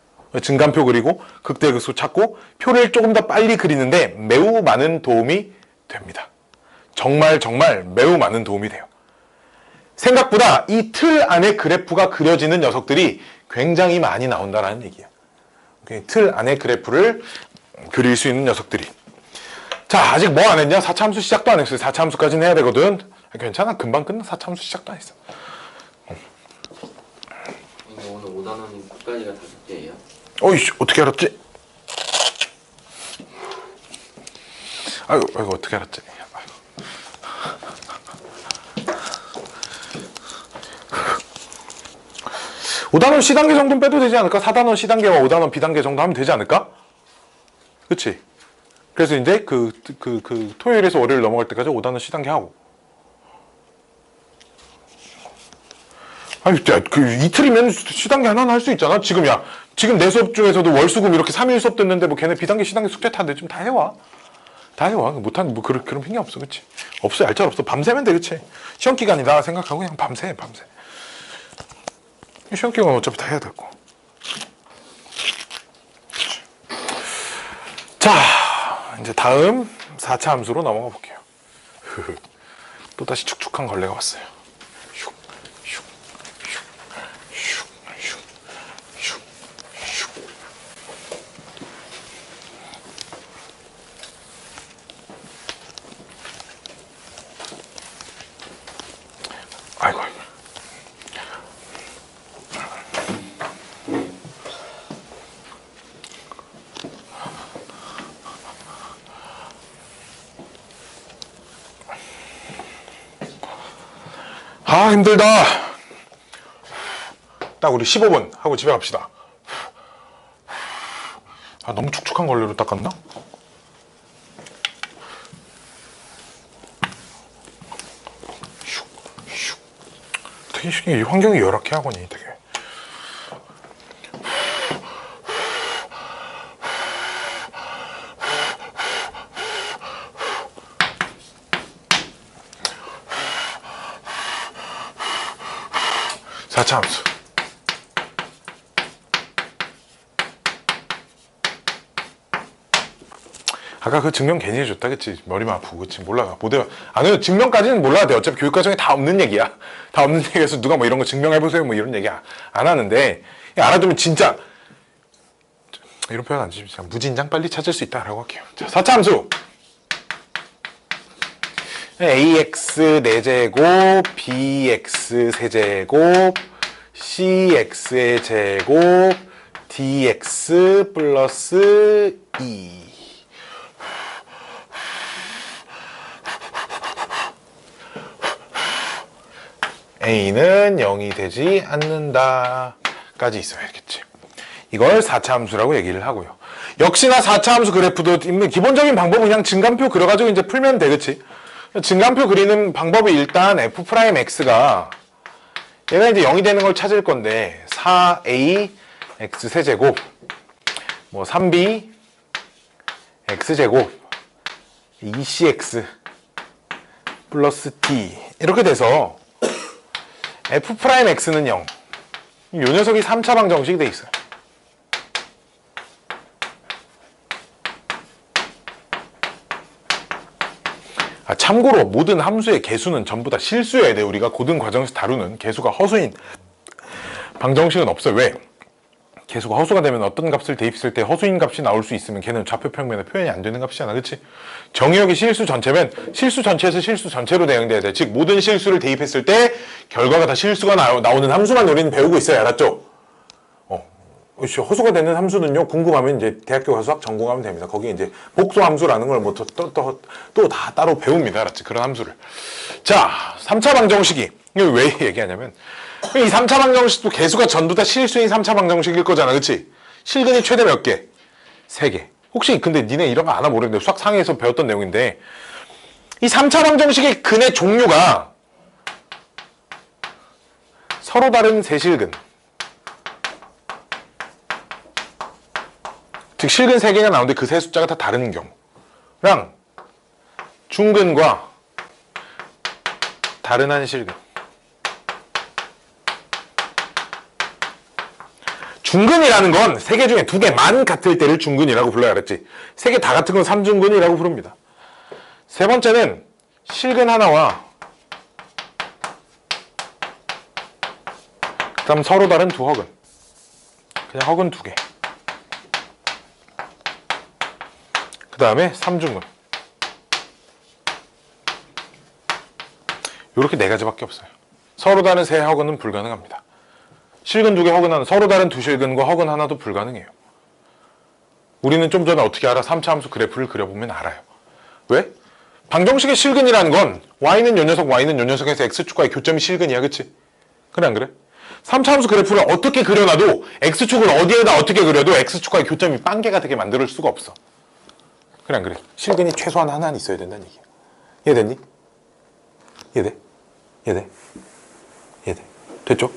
증간표 그리고 극대극소 찾고 표를 조금 더 빨리 그리는데 매우 많은 도움이 됩니다. 정말 매우 많은 도움이 돼요. 생각보다 이 틀 안에 그래프가 그려지는 녀석들이 굉장히 많이 나온다는 얘기예요. 틀 안에 그래프를 그릴 수 있는 녀석들이. 자, 아직 뭐 안 했냐? 4차 함수 시작도 안 했어요. 4차 함수까지는 해야 되거든. 괜찮아. 금방 끝나. 4차 함수 시작도 안 했어. 오늘 5단원이 끝까지가 5개예요? 어이씨, 어떻게 알았지? 아이고, 어떻게 알았지? 5단원 C단계 정도는 빼도 되지 않을까? 4단원 C단계와 5단원 B단계 정도 하면 되지 않을까? 그치? 그래서 이제 토요일에서 월요일 넘어갈 때까지 5단원 C단계 하고. 이틀이면 C단계 하나는 할 수 있잖아? 지금 내 수업 중에서도 월수금 이렇게 3일 수업 듣는데 걔네 B단계, C단계 숙제 다 내 좀 다 해와. 못하는, 그런 핑계 없어, 그치? 없어, 얄짤 없어. 밤새면 돼, 그치? 시험 기간이다 생각하고 그냥 밤새. 시험 기간 어차피 다 해야 되고. 자, 이제 다음 4차 함수로 넘어가 볼게요. 또다시 축축한 걸레가 왔어요. 슉, 슉, 슉, 슉, 슉, 슉, 슉. 아이고, 아이고. 아, 힘들다. 딱 우리 15분 하고 집에 갑시다. 아, 너무 축축한 걸레로 닦았나? 슉, 슉. 되게 이 환경이 열악해 하거니 되게. 사차 함수. 아까 그 증명 괜히 해줬다, 그치? 머리만 아프고, 그치? 몰라. 못 해. 아니, 증명까지는 몰라도 돼. 어차피 교육과정에 다 없는 얘기야. 다 없는 얘기에서 누가 뭐 이런 거 증명해보세요. 뭐 이런 얘기 안 하는데, 알아두면 진짜, 이런 표현 안 주시면 무진장 빨리 찾을 수 있다라고 할게요. 자, 4차 함수. ax 4제곱, bx 세제곱, cx의 제곱, dx 플러스 2. a는 0이 되지 않는다 까지 있어야겠지. 이걸 4차 함수라고 얘기를 하고요. 역시나 4차 함수 그래프도 기본적인 방법은 그냥 증간표 그려가지고 이제 풀면 되겠지. 증간표 그리는 방법이 일단 f'x가 얘가 이제 0이 되는 걸 찾을 건데 4a x 세제곱 뭐 3b x 제곱 2cx 플러스 d 이렇게 돼서 f'x는 0. 이 녀석이 3차 방정식이 돼 있어요. 아, 참고로 모든 함수의 개수는 전부 다 실수여야 돼. 우리가 고등 과정에서 다루는 개수가 허수인 방정식은 없어요. 왜? 개수가 허수가 되면 어떤 값을 대입했을 때 허수인 값이 나올 수 있으면 걔는 좌표 평면에 표현이 안 되는 값이잖아. 그치? 정의역이 실수 전체면 실수 전체에서 실수 전체로 대응돼야 돼. 즉 모든 실수를 대입했을 때 결과가 다 실수가 나오는 함수만 우리는 배우고 있어야 알았죠? 허수가 되는 함수는요, 궁금하면 이제 대학교 가서 수학 전공하면 됩니다. 거기에 이제 복수함수라는 걸 뭐 또 다 따로 배웁니다. 알았지? 그런 함수를. 자, 3차 방정식이, 이거 왜 얘기하냐면, 이 3차 방정식도 개수가 전부 다 실수인 3차 방정식일 거잖아. 그치? 실근이 최대 몇 개? 3개. 혹시 근데 니네 이런 거 아나 모르겠는데 수학 상해에서 배웠던 내용인데, 이 3차 방정식의 근의 종류가 서로 다른 세실근. 즉 실근 3개가 나오는데 그 세 숫자가 다 다른 경우랑 중근과 다른 한 실근. 중근이라는 건 3개 중에 2개만 같을 때를 중근이라고 불러야 그랬지. 3개 다 같은 건 3중근이라고 부릅니다. 세 번째는 실근 하나와 그 다음 서로 다른 두 허근. 그냥 허근 2개. 그 다음에 3중근. 이렇게 4가지밖에 없어요. 서로 다른 세 허근은 불가능합니다. 실근 2개, 허근 하나, 서로 다른 두 실근과 허근 하나도 불가능해요. 우리는 좀 전에 어떻게 알아? 3차 함수 그래프를 그려보면 알아요. 왜? 방정식의 실근이라는 건 y는 요 녀석, y는 요 녀석에서 x축과의 교점이 실근이야. 그치? 그래 안 그래? 3차 함수 그래프를 어떻게 그려놔도 x축을 어디에다 어떻게 그려도 x축과의 교점이 빵개가 되게 만들 수가 없어. 그래 안 그래? 실근이 최소한 하나는 있어야 된다는 얘기야. 이해됐니? 이해돼? 이해돼? 이해돼? 됐죠?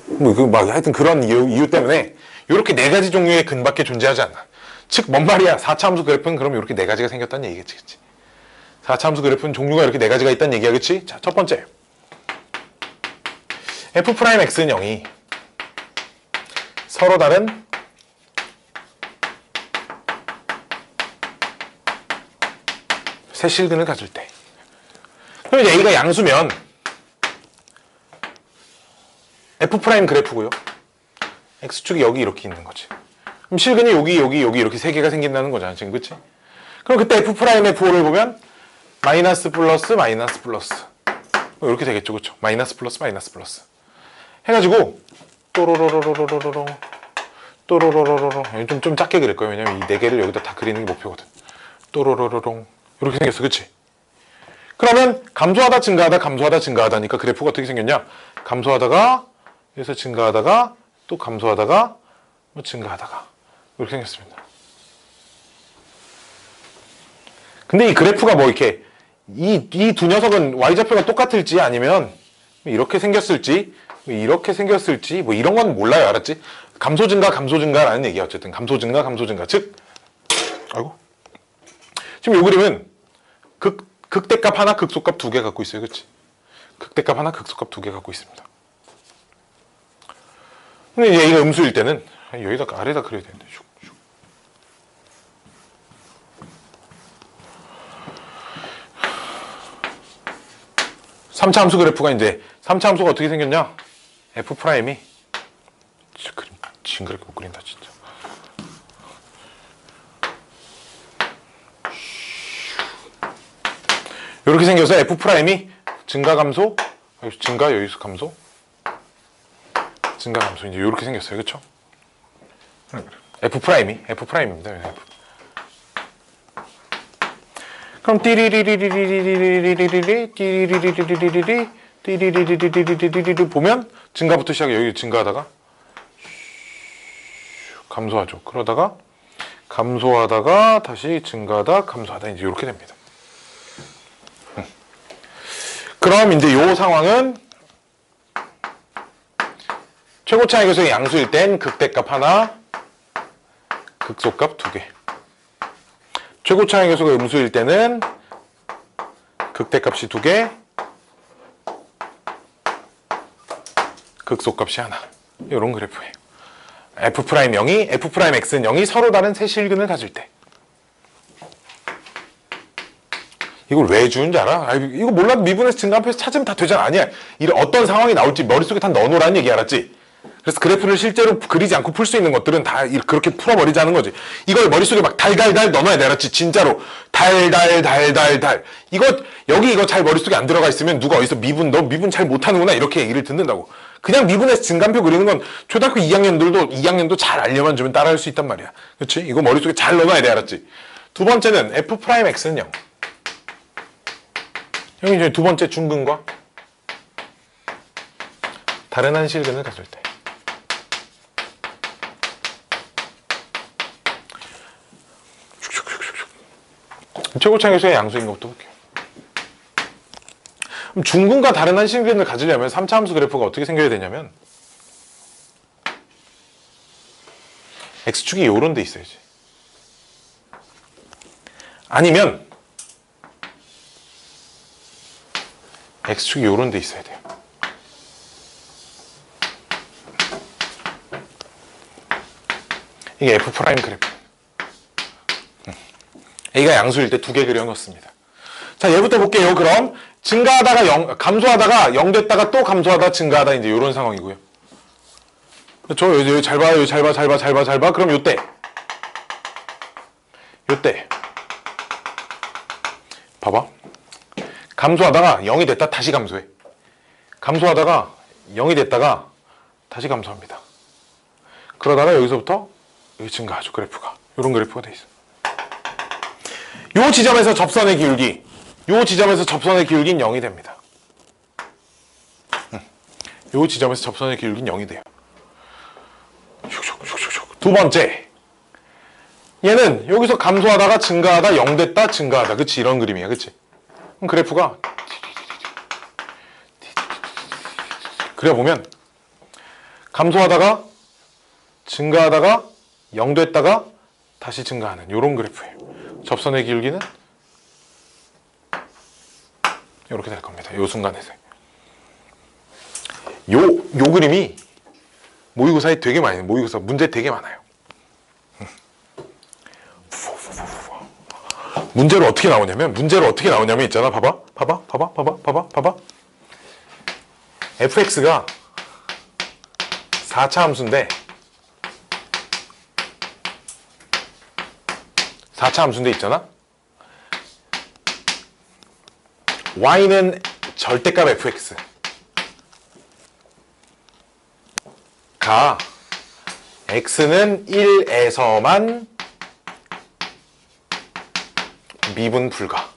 하여튼 그런 이유 때문에 이렇게 4가지 종류의 근밖에 존재하지 않나. 즉 뭔 말이야? 4차 함수 그래프는 그럼 이렇게 4가지가 생겼다는 얘기겠지. 그치? 4차 함수 그래프는 종류가 이렇게 4가지가 있다는 얘기야. 그치? 자, 첫 번째 f'x는 0이 서로 다른 세 실근을 가질 때. 그럼 이제 A가 양수면 F' 그래프고요. X축이 여기 이렇게 있는 거지. 그럼 실근이 여기 이렇게 세 개가 생긴다는 거잖아, 지금. 그치? 그럼 그때 F'F'를 보면 마이너스 플러스 마이너스 플러스 이렇게 되겠죠. 그쵸? 마이너스 플러스 마이너스 플러스 해가지고 또로로로로로로로 또로로로로로 좀 작게 그릴 거예요. 왜냐면 이 네 개를 여기다 다 그리는 게 목표거든. 또로로로롱 이렇게 생겼어. 그치? 그러면 감소하다 증가하다 감소하다 증가하다니까 그래프가 어떻게 생겼냐? 감소하다가 여기서 증가하다가 또 감소하다가 뭐 증가하다가 이렇게 생겼습니다. 근데 이 그래프가 뭐 이렇게 이 두 녀석은 y좌표가 똑같을지 아니면 이렇게 생겼을지 이렇게 생겼을지 뭐 이런 건 몰라요. 알았지? 감소 증가라는 얘기야. 어쨌든 감소 증가 즉 아이고 지금 요 그림은 극대값 하나 극소값 두 개 갖고 있어요. 그치? 극대값 하나 극소값 두 개 갖고 있습니다. 근데 이제 얘가 음수일 때는 여기다 아래다 그려야 되는데 3차 함수 그래프가 이제 3차 함수가 어떻게 생겼냐? F'이 진짜 그림 징그럽게 못 그린다 진짜. 이렇게 생겨서 F'이 증가 감소 여기서 증가 여기서 감소 증가 감소 이제 이렇게 생겼어요. 그쵸? F'입니다. 그럼 띠리리리리리리리리리리리 띠리리리리리리리 띠리리리리리리리리 보면 증가부터 시작해. 여기 증가하다가 감소하죠. 그러다가 감소하다가 다시 증가하다 감소하다 이제 이렇게 됩니다. 그럼 이제 요 상황은 최고 차이계수의 양수일 땐 극대값 하나 극소값 두 개. 최고 차이계수가 음수일 때는 극대값이 두 개, 극소값이 하나. 이런 그래프예요. F'0이, F'X는 0이 서로 다른 세 실근을 가질 때. 이걸 왜 주는지 알아? 이거 몰라도 미분에서 증가함수에서 찾으면 다 되잖아. 아니야. 이런 어떤 상황이 나올지 머릿속에 다 넣어놓으라는 얘기 알았지? 그래서 그래프를 실제로 그리지 않고 풀 수 있는 것들은 다 그렇게 풀어버리자는 거지. 이걸 머릿속에 막 달달달 넣어놔야 돼. 알았지? 진짜로. 달달달달달. 이거 잘 머릿속에 안 들어가 있으면 누가 어디서 너 미분 잘 못하는구나. 이렇게 얘기를 듣는다고. 그냥 미분에서 증가함표 그리는 건 초등학교 2학년도 잘 알려만 주면 따라할 수 있단 말이야. 그렇지? 이거 머릿속에 잘 넣어놔야 돼. 알았지? 두 번째는 F'X는 0. 여기 이제 두 번째 중근과 다른 한 실근을 가질 때. 최고 차이계수의 양수인 것부터 볼게요. 그럼 중근과 다른 한 실근을 가지려면 3차 함수 그래프가 어떻게 생겨야 되냐면 X축이 요런 데 있어야지. 아니면 X축이 요런 데 있어야 돼요. 이게 F' 그래프. A가 양수일 때 두 개 그려놓습니다. 자, 얘부터 볼게요. 그럼 증가하다가 감소하다가 0 됐다가 또 감소하다 증가하다 이제 이런 상황이고요. 그렇죠? 여기 잘 봐. 그럼 요때 봐봐. 감소하다가 0이 됐다 다시 감소해. 감소하다가 0이 됐다가 다시 감소합니다. 그러다가 여기서부터 여기 증가하죠. 그래프가. 이런 그래프가 돼 있어. 요 지점에서 접선의 기울기는 0이 됩니다. 요 지점에서 접선의 기울기는 0이 돼요. 두 번째, 얘는 여기서 감소하다가 증가하다 0 됐다 증가하다. 그치? 이런 그림이야. 그치? 그럼 그래프가 그려보면 감소하다가 증가하다가 0 됐다가 다시 증가하는 이런 그래프예요. 접선의 기울기는 이렇게 될 겁니다. 이 순간에서. 요 그림이 모의고사에 되게 많이, 모의고사 문제 되게 많아요. 문제로 어떻게 나오냐면 있잖아. 봐봐. fx가 4차 함수인데 4차 함수인데 있잖아. y는 절대값 fx 가 x는 1에서만 미분 불가.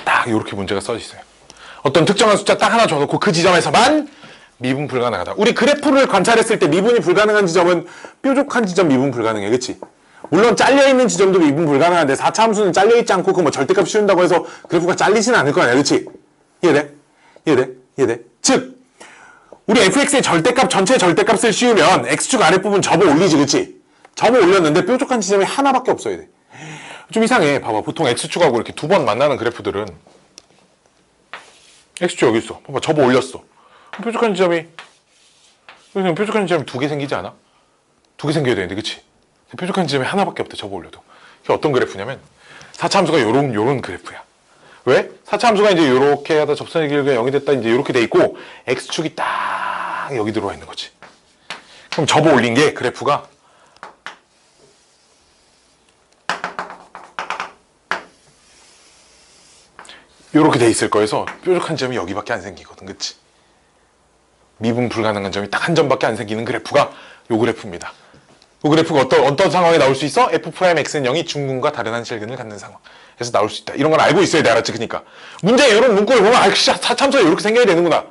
딱 이렇게 문제가 써져 있어요. 어떤 특정한 숫자 딱 하나 줘놓고 그 지점에서만 미분 불가능하다. 우리 그래프를 관찰했을 때 미분이 불가능한 지점은 뾰족한 지점 미분 불가능해. 그치? 물론 잘려있는 지점도 미분 불가능한데 4차 함수는 잘려있지 않고 그 뭐 절대값 씌운다고 해서 그래프가 잘리진 않을 거 아니야. 그치? 이해돼? 즉 우리 fx의 절대값 전체 절대값을 씌우면 x축 아랫부분 접어 올리지. 그치? 접어 올렸는데 뾰족한 지점이 하나밖에 없어야 돼. 좀 이상해. 봐봐. 보통 x축하고 이렇게 두 번 만나는 그래프들은 x축 여기 있어. 봐봐. 접어 올렸어. 뾰족한 지점이 두 개 생기지 않아? 두 개 생겨야 되는데, 그치? 뾰족한 지점이 하나밖에 없대. 접어 올려도. 이게 어떤 그래프냐면 4차 함수가 요런 그래프야. 왜? 4차 함수가 이제 요렇게 하다 접선의 길이가 0이 됐다. 이제 요렇게 돼 있고 x축이 딱 여기 들어와 있는 거지. 그럼 접어 올린 게 그래프가 요렇게 돼 있을 거여서 뾰족한 점이 여기밖에 안 생기거든. 그치? 미분 불가능한 점이 딱 한 점밖에 안 생기는 그래프가 요 그래프입니다. 요 그래프가 어떤 상황에 나올 수 있어? f'x는 0이 중근과 다른 한 실근을 갖는 상황. 그래서 나올 수 있다. 이런 걸 알고 있어야 돼. 알았지? 그니까. 문제에 이런 문구를 보면 아, 사참수가 이렇게 생겨야 되는구나.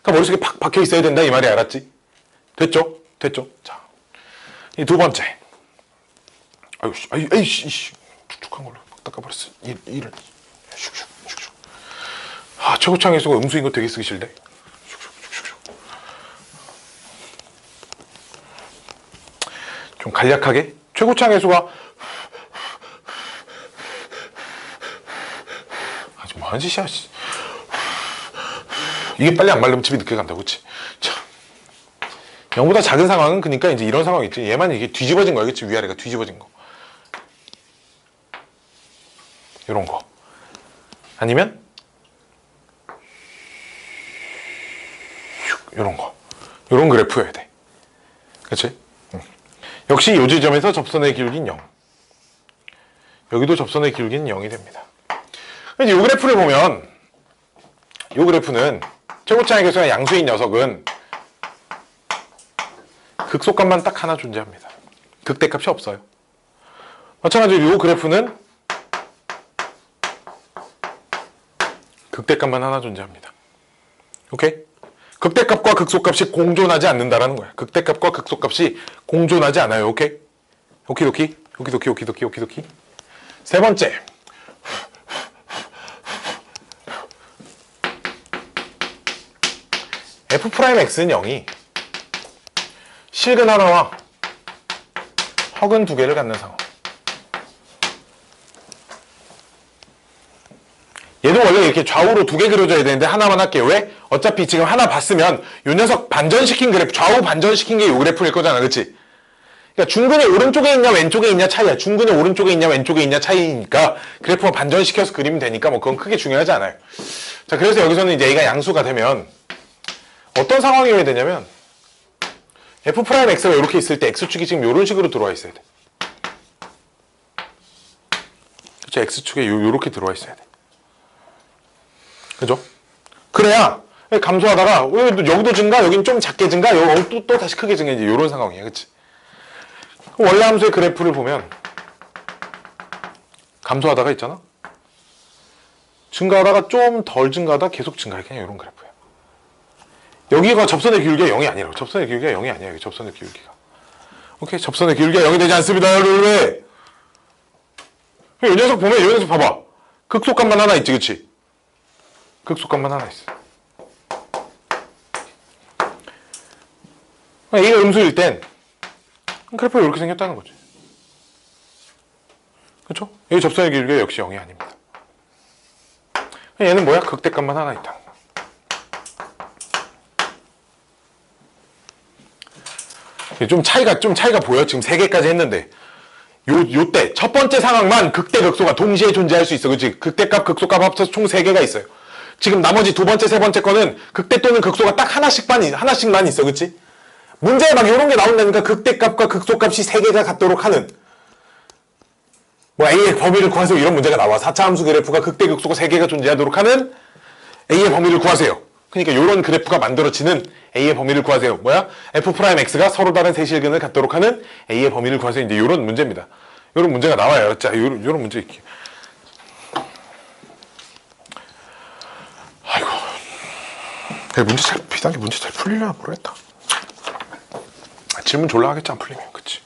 그러니까 머릿속에 팍 박혀 있어야 된다. 이 말이. 알았지? 됐죠? 자. 이 두 번째. 아이씨. 축축한 걸로 막 닦아버렸어. 이를. 슉슉. 아, 최고창에서가 음수인 거 되게 쓰기 싫네. 슉슉. 좀 간략하게. 최고창 해수가 아주 뭐하는 짓이야. 이게 빨리 안 말리면 집에 늦게 간다고. 그치? 자, 0보다 작은 상황은 그러니까 이제 이런 상황이 있지. 얘만 이게 뒤집어진 거야. 그치? 위아래가 뒤집어진 거. 이런 거. 아니면 이런 거. 이런 그래프여야 돼. 그치? 역시 요 지점에서 접선의 기울기는 0. 여기도 접선의 기울기는 0이 됩니다. 이제 요 그래프를 보면 요 그래프는 최고차의 개수가 양수인 녀석은 극소값만 딱 하나 존재합니다. 극대값이 없어요. 마찬가지로 요 그래프는 극대값만 하나 존재합니다. 오케이? 극대값과 극소값이 공존하지 않는다라는 거야. 극대값과 극소값이 공존하지 않아요. 오케이? 오키도키. 세 번째. f'x는 0이 실근 하나와 허근 두 개를 갖는 상황. 얘도 원래 이렇게 좌우로 두 개 그려져야 되는데 하나만 할게요. 왜? 어차피 지금 하나 봤으면 요 녀석 반전시킨 그래프, 좌우 반전시킨 게 요 그래프일 거잖아. 그치? 그러니까 중근이 오른쪽에 있냐 왼쪽에 있냐 차이야. 중근이 오른쪽에 있냐 왼쪽에 있냐 차이니까 그래프만 반전시켜서 그리면 되니까 뭐 그건 크게 중요하지 않아요. 자, 그래서 여기서는 이제 A가 양수가 되면 어떤 상황이어야 되냐면 f'x가 이렇게 있을 때 x축이 지금 이런 식으로 들어와 있어야 돼. 그렇죠? x축에 요렇게 들어와 있어야 돼. 그죠? 그래야 감소하다가 여기도 증가, 여긴 좀 작게 증가, 여기 또 다시 크게 증가, 이제 이런 상황이에요. 그치? 원래 함수의 그래프를 보면 감소하다가 있잖아? 증가하다가 좀 덜 증가하다 계속 증가해. 그냥 이런 그래프예요. 여기가 접선의 기울기가 0이 아니라고. 접선의 기울기가 0이 아니야. 여기 접선의 기울기가. 오케이? 접선의 기울기가 0이 되지 않습니다. 왜? 이 녀석 보면 이 녀석 봐봐. 극소값만 하나 있지. 그치? 극소값만 하나 있어. A가 음수일 땐 그래프가 이렇게 생겼다는 거지. 그렇죠? 여기 접선의 기울기가 역시 0이 아닙니다. 얘는 뭐야? 극대값만 하나 있다. 좀 차이가 보여? 지금 3개까지 했는데 요때 첫 번째 상황만 극대극소가 동시에 존재할 수 있어. 그치? 극대값, 극소값 합쳐서 총 3개가 있어요. 지금 나머지 두 번째, 세 번째 거는 극대 또는 극소가 딱 하나씩만 있어. 그치? 문제에 막 요런 게 나온다니까. 극대값과 극소값이 3개가 같도록 하는 뭐 A의 범위를 구하세요. 이런 문제가 나와. 4차 함수 그래프가 극대, 극소가 3개가 존재하도록 하는 A의 범위를 구하세요. 그러니까 요런 그래프가 만들어지는 A의 범위를 구하세요. 뭐야? F'X가 서로 다른 세실근을 갖도록 하는 A의 범위를 구하세요. 이제 요런 문제입니다. 요런 문제가 나와요. 자, 요런 문제 이렇게. 아이고. 비단계 문제 잘 풀리려나 모르겠다. 질문 졸라 하겠지, 안 풀리면. 그치?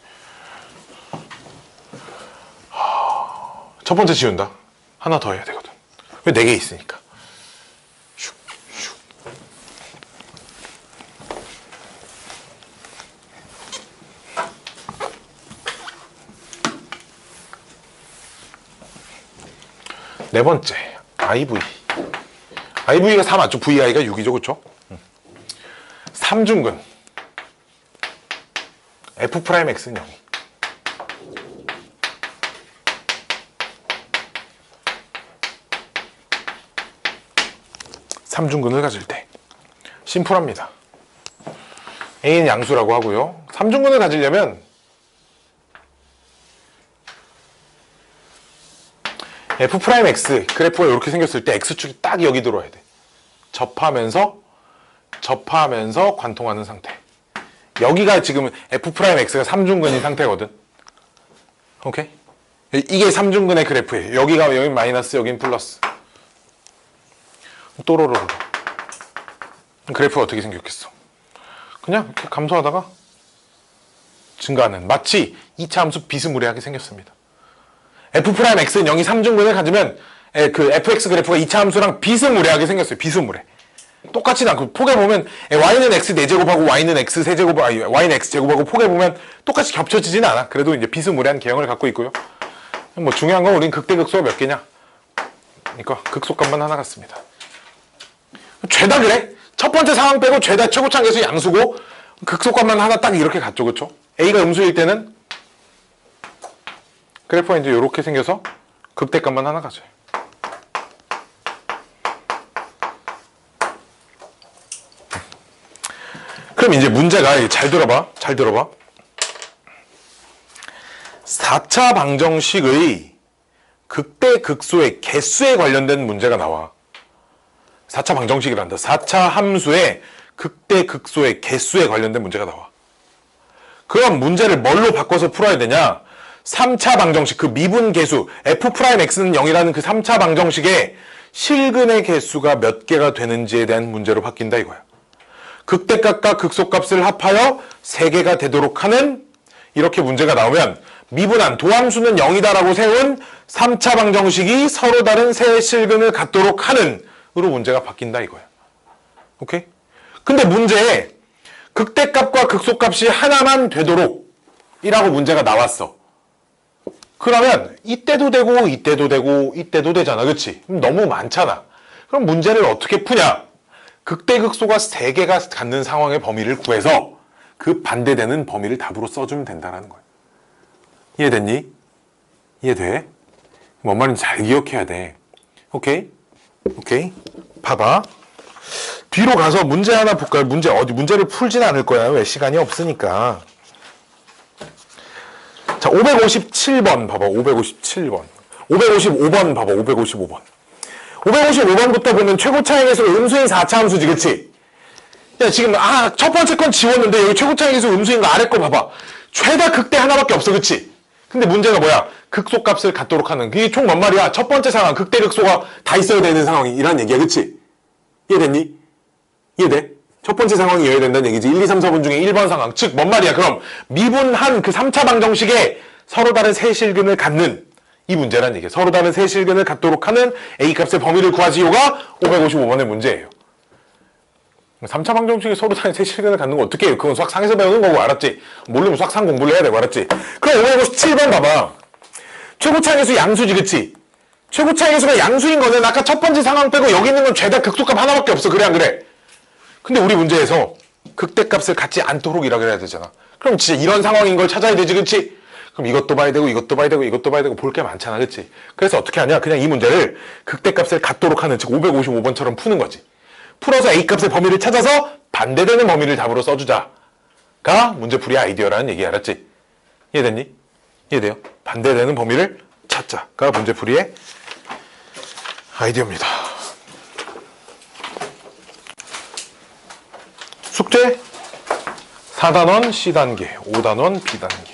첫 번째 지운다. 하나 더 해야 되거든. 왜 4개 있으니까. 슉, 슉. 네 번째, IV. IV가 4 맞죠? VI가 6이죠, 그쵸? 3중근. F'X는 0이. 삼중근을 가질 때 심플합니다. A는 양수라고 하고요. 삼중근을 가지려면 F'X 그래프가 이렇게 생겼을 때 X축이 딱 여기 들어와야 돼. 접하면서 관통하는 상태. 여기가 지금 F'X가 삼중근인 상태거든. 오케이? 이게 삼중근의 그래프예요. 여기가 여기 마이너스, 여긴 플러스. 또로로로. 그래프가 어떻게 생겼겠어? 그냥 이렇게 감소하다가 증가하는, 마치 2차 함수 비스무리하게 생겼습니다. F'X는 0이 삼중근을 가지면 그 fx 그래프가 2차 함수랑 비스무리하게 생겼어요. 비스무리. 똑같진 않고 폭에 보면 y는 x 4제곱하고 y는 x 세제곱, y는 x 제곱하고 폭에 보면 똑같이 겹쳐지진 않아. 그래도 이제 비스무리한 개형을 갖고 있고요. 뭐 중요한 건 우린 극대극소가 몇 개냐? 그러니까 극소값만 하나 같습니다. 죄다 그래. 첫 번째 상황 빼고 죄다 최고차항계수 양수고 극소값만 하나 딱 이렇게 갔죠. 그쵸? A가 음수일 때는 그래프가 이제 이렇게 생겨서 극대값만 하나 가져요. 그럼 이제 문제가, 잘 들어봐. 4차 방정식의 극대 극소의 개수에 관련된 문제가 나와. 4차 방정식이란다. 4차 함수의 극대 극소의 개수에 관련된 문제가 나와. 그럼 문제를 뭘로 바꿔서 풀어야 되냐? 3차 방정식, 그 미분 계수 F'X는 0이라는 그 3차 방정식의 실근의 개수가 몇 개가 되는지에 대한 문제로 바뀐다 이거야. 극대값과 극소값을 합하여 3개가 되도록 하는 이렇게 문제가 나오면 미분한 도함수는 0이다라고 세운 3차 방정식이 서로 다른 세 실근을 갖도록 하는 으로 문제가 바뀐다 이거야. 오케이? 근데 문제에 극대값과 극소값이 하나만 되도록 이라고 문제가 나왔어. 그러면 이때도 되고 이때도 되고 이때도 되잖아. 그치? 너무 많잖아. 그럼 문제를 어떻게 푸냐? 극대극소가 3개가 갖는 상황의 범위를 구해서 그 반대되는 범위를 답으로 써주면 된다라는 거야. 이해됐니? 이해돼? 뭔 말인지 잘 기억해야 돼. 오케이? 오케이? 봐봐. 뒤로 가서 문제 하나 볼까요? 문제를 풀진 않을 거야. 왜? 시간이 없으니까. 자, 557번 봐봐. 557번. 555번 봐봐. 555번. 555번부터 보면 최고차항 계수가 음수인 4차 함수지, 그치? 야, 지금, 첫 번째 건 지웠는데, 여기 최고차항 계수 음수인 거 아래 거 봐봐. 최다 극대 하나밖에 없어, 그치? 근데 문제가 뭐야? 극소값을 갖도록 하는. 그게 총 뭔 말이야? 첫 번째 상황, 극대 극소가 다 있어야 되는 상황이란 얘기야, 그치? 이해됐니? 이해돼? 첫 번째 상황이 이해야 된다는 얘기지. 1, 2, 3, 4번 중에 1번 상황. 즉, 뭔 말이야? 그럼 미분한 그 3차 방정식에 서로 다른 세 실근을 갖는 이 문제란 얘기야. 서로 다른 세 실근을 갖도록 하는 A값의 범위를 구하지요가 555번의 문제예요. 3차 방정식이 서로 다른 세 실근을 갖는 거 어떻게 해요? 그건 수학 상에서 배우는 거고, 알았지? 모르면 수학 상 공부를 해야 되고, 알았지? 그럼 557번 봐봐. 최고차항계수 양수지, 그치? 최고차항계수가 양수인 거는 아까 첫 번째 상황 빼고 여기 있는 건 죄다 극소값 하나밖에 없어. 그래, 안 그래? 근데 우리 문제에서 극대값을 갖지 않도록 이라고 해야 되잖아. 그럼 진짜 이런 상황인 걸 찾아야 되지, 그치? 그럼 이것도 봐야 되고 이것도 봐야 되고 이것도 봐야 되고 볼 게 많잖아. 그치? 그래서 어떻게 하냐? 그냥 이 문제를 극대값을 갖도록 하는, 즉 555번처럼 푸는 거지. 풀어서 A값의 범위를 찾아서 반대되는 범위를 답으로 써주자가 문제풀이 아이디어라는 얘기. 알았지? 이해됐니? 이해돼요? 반대되는 범위를 찾자가 문제풀이의 아이디어입니다. 숙제 4단원 C단계, 5단원 B단계.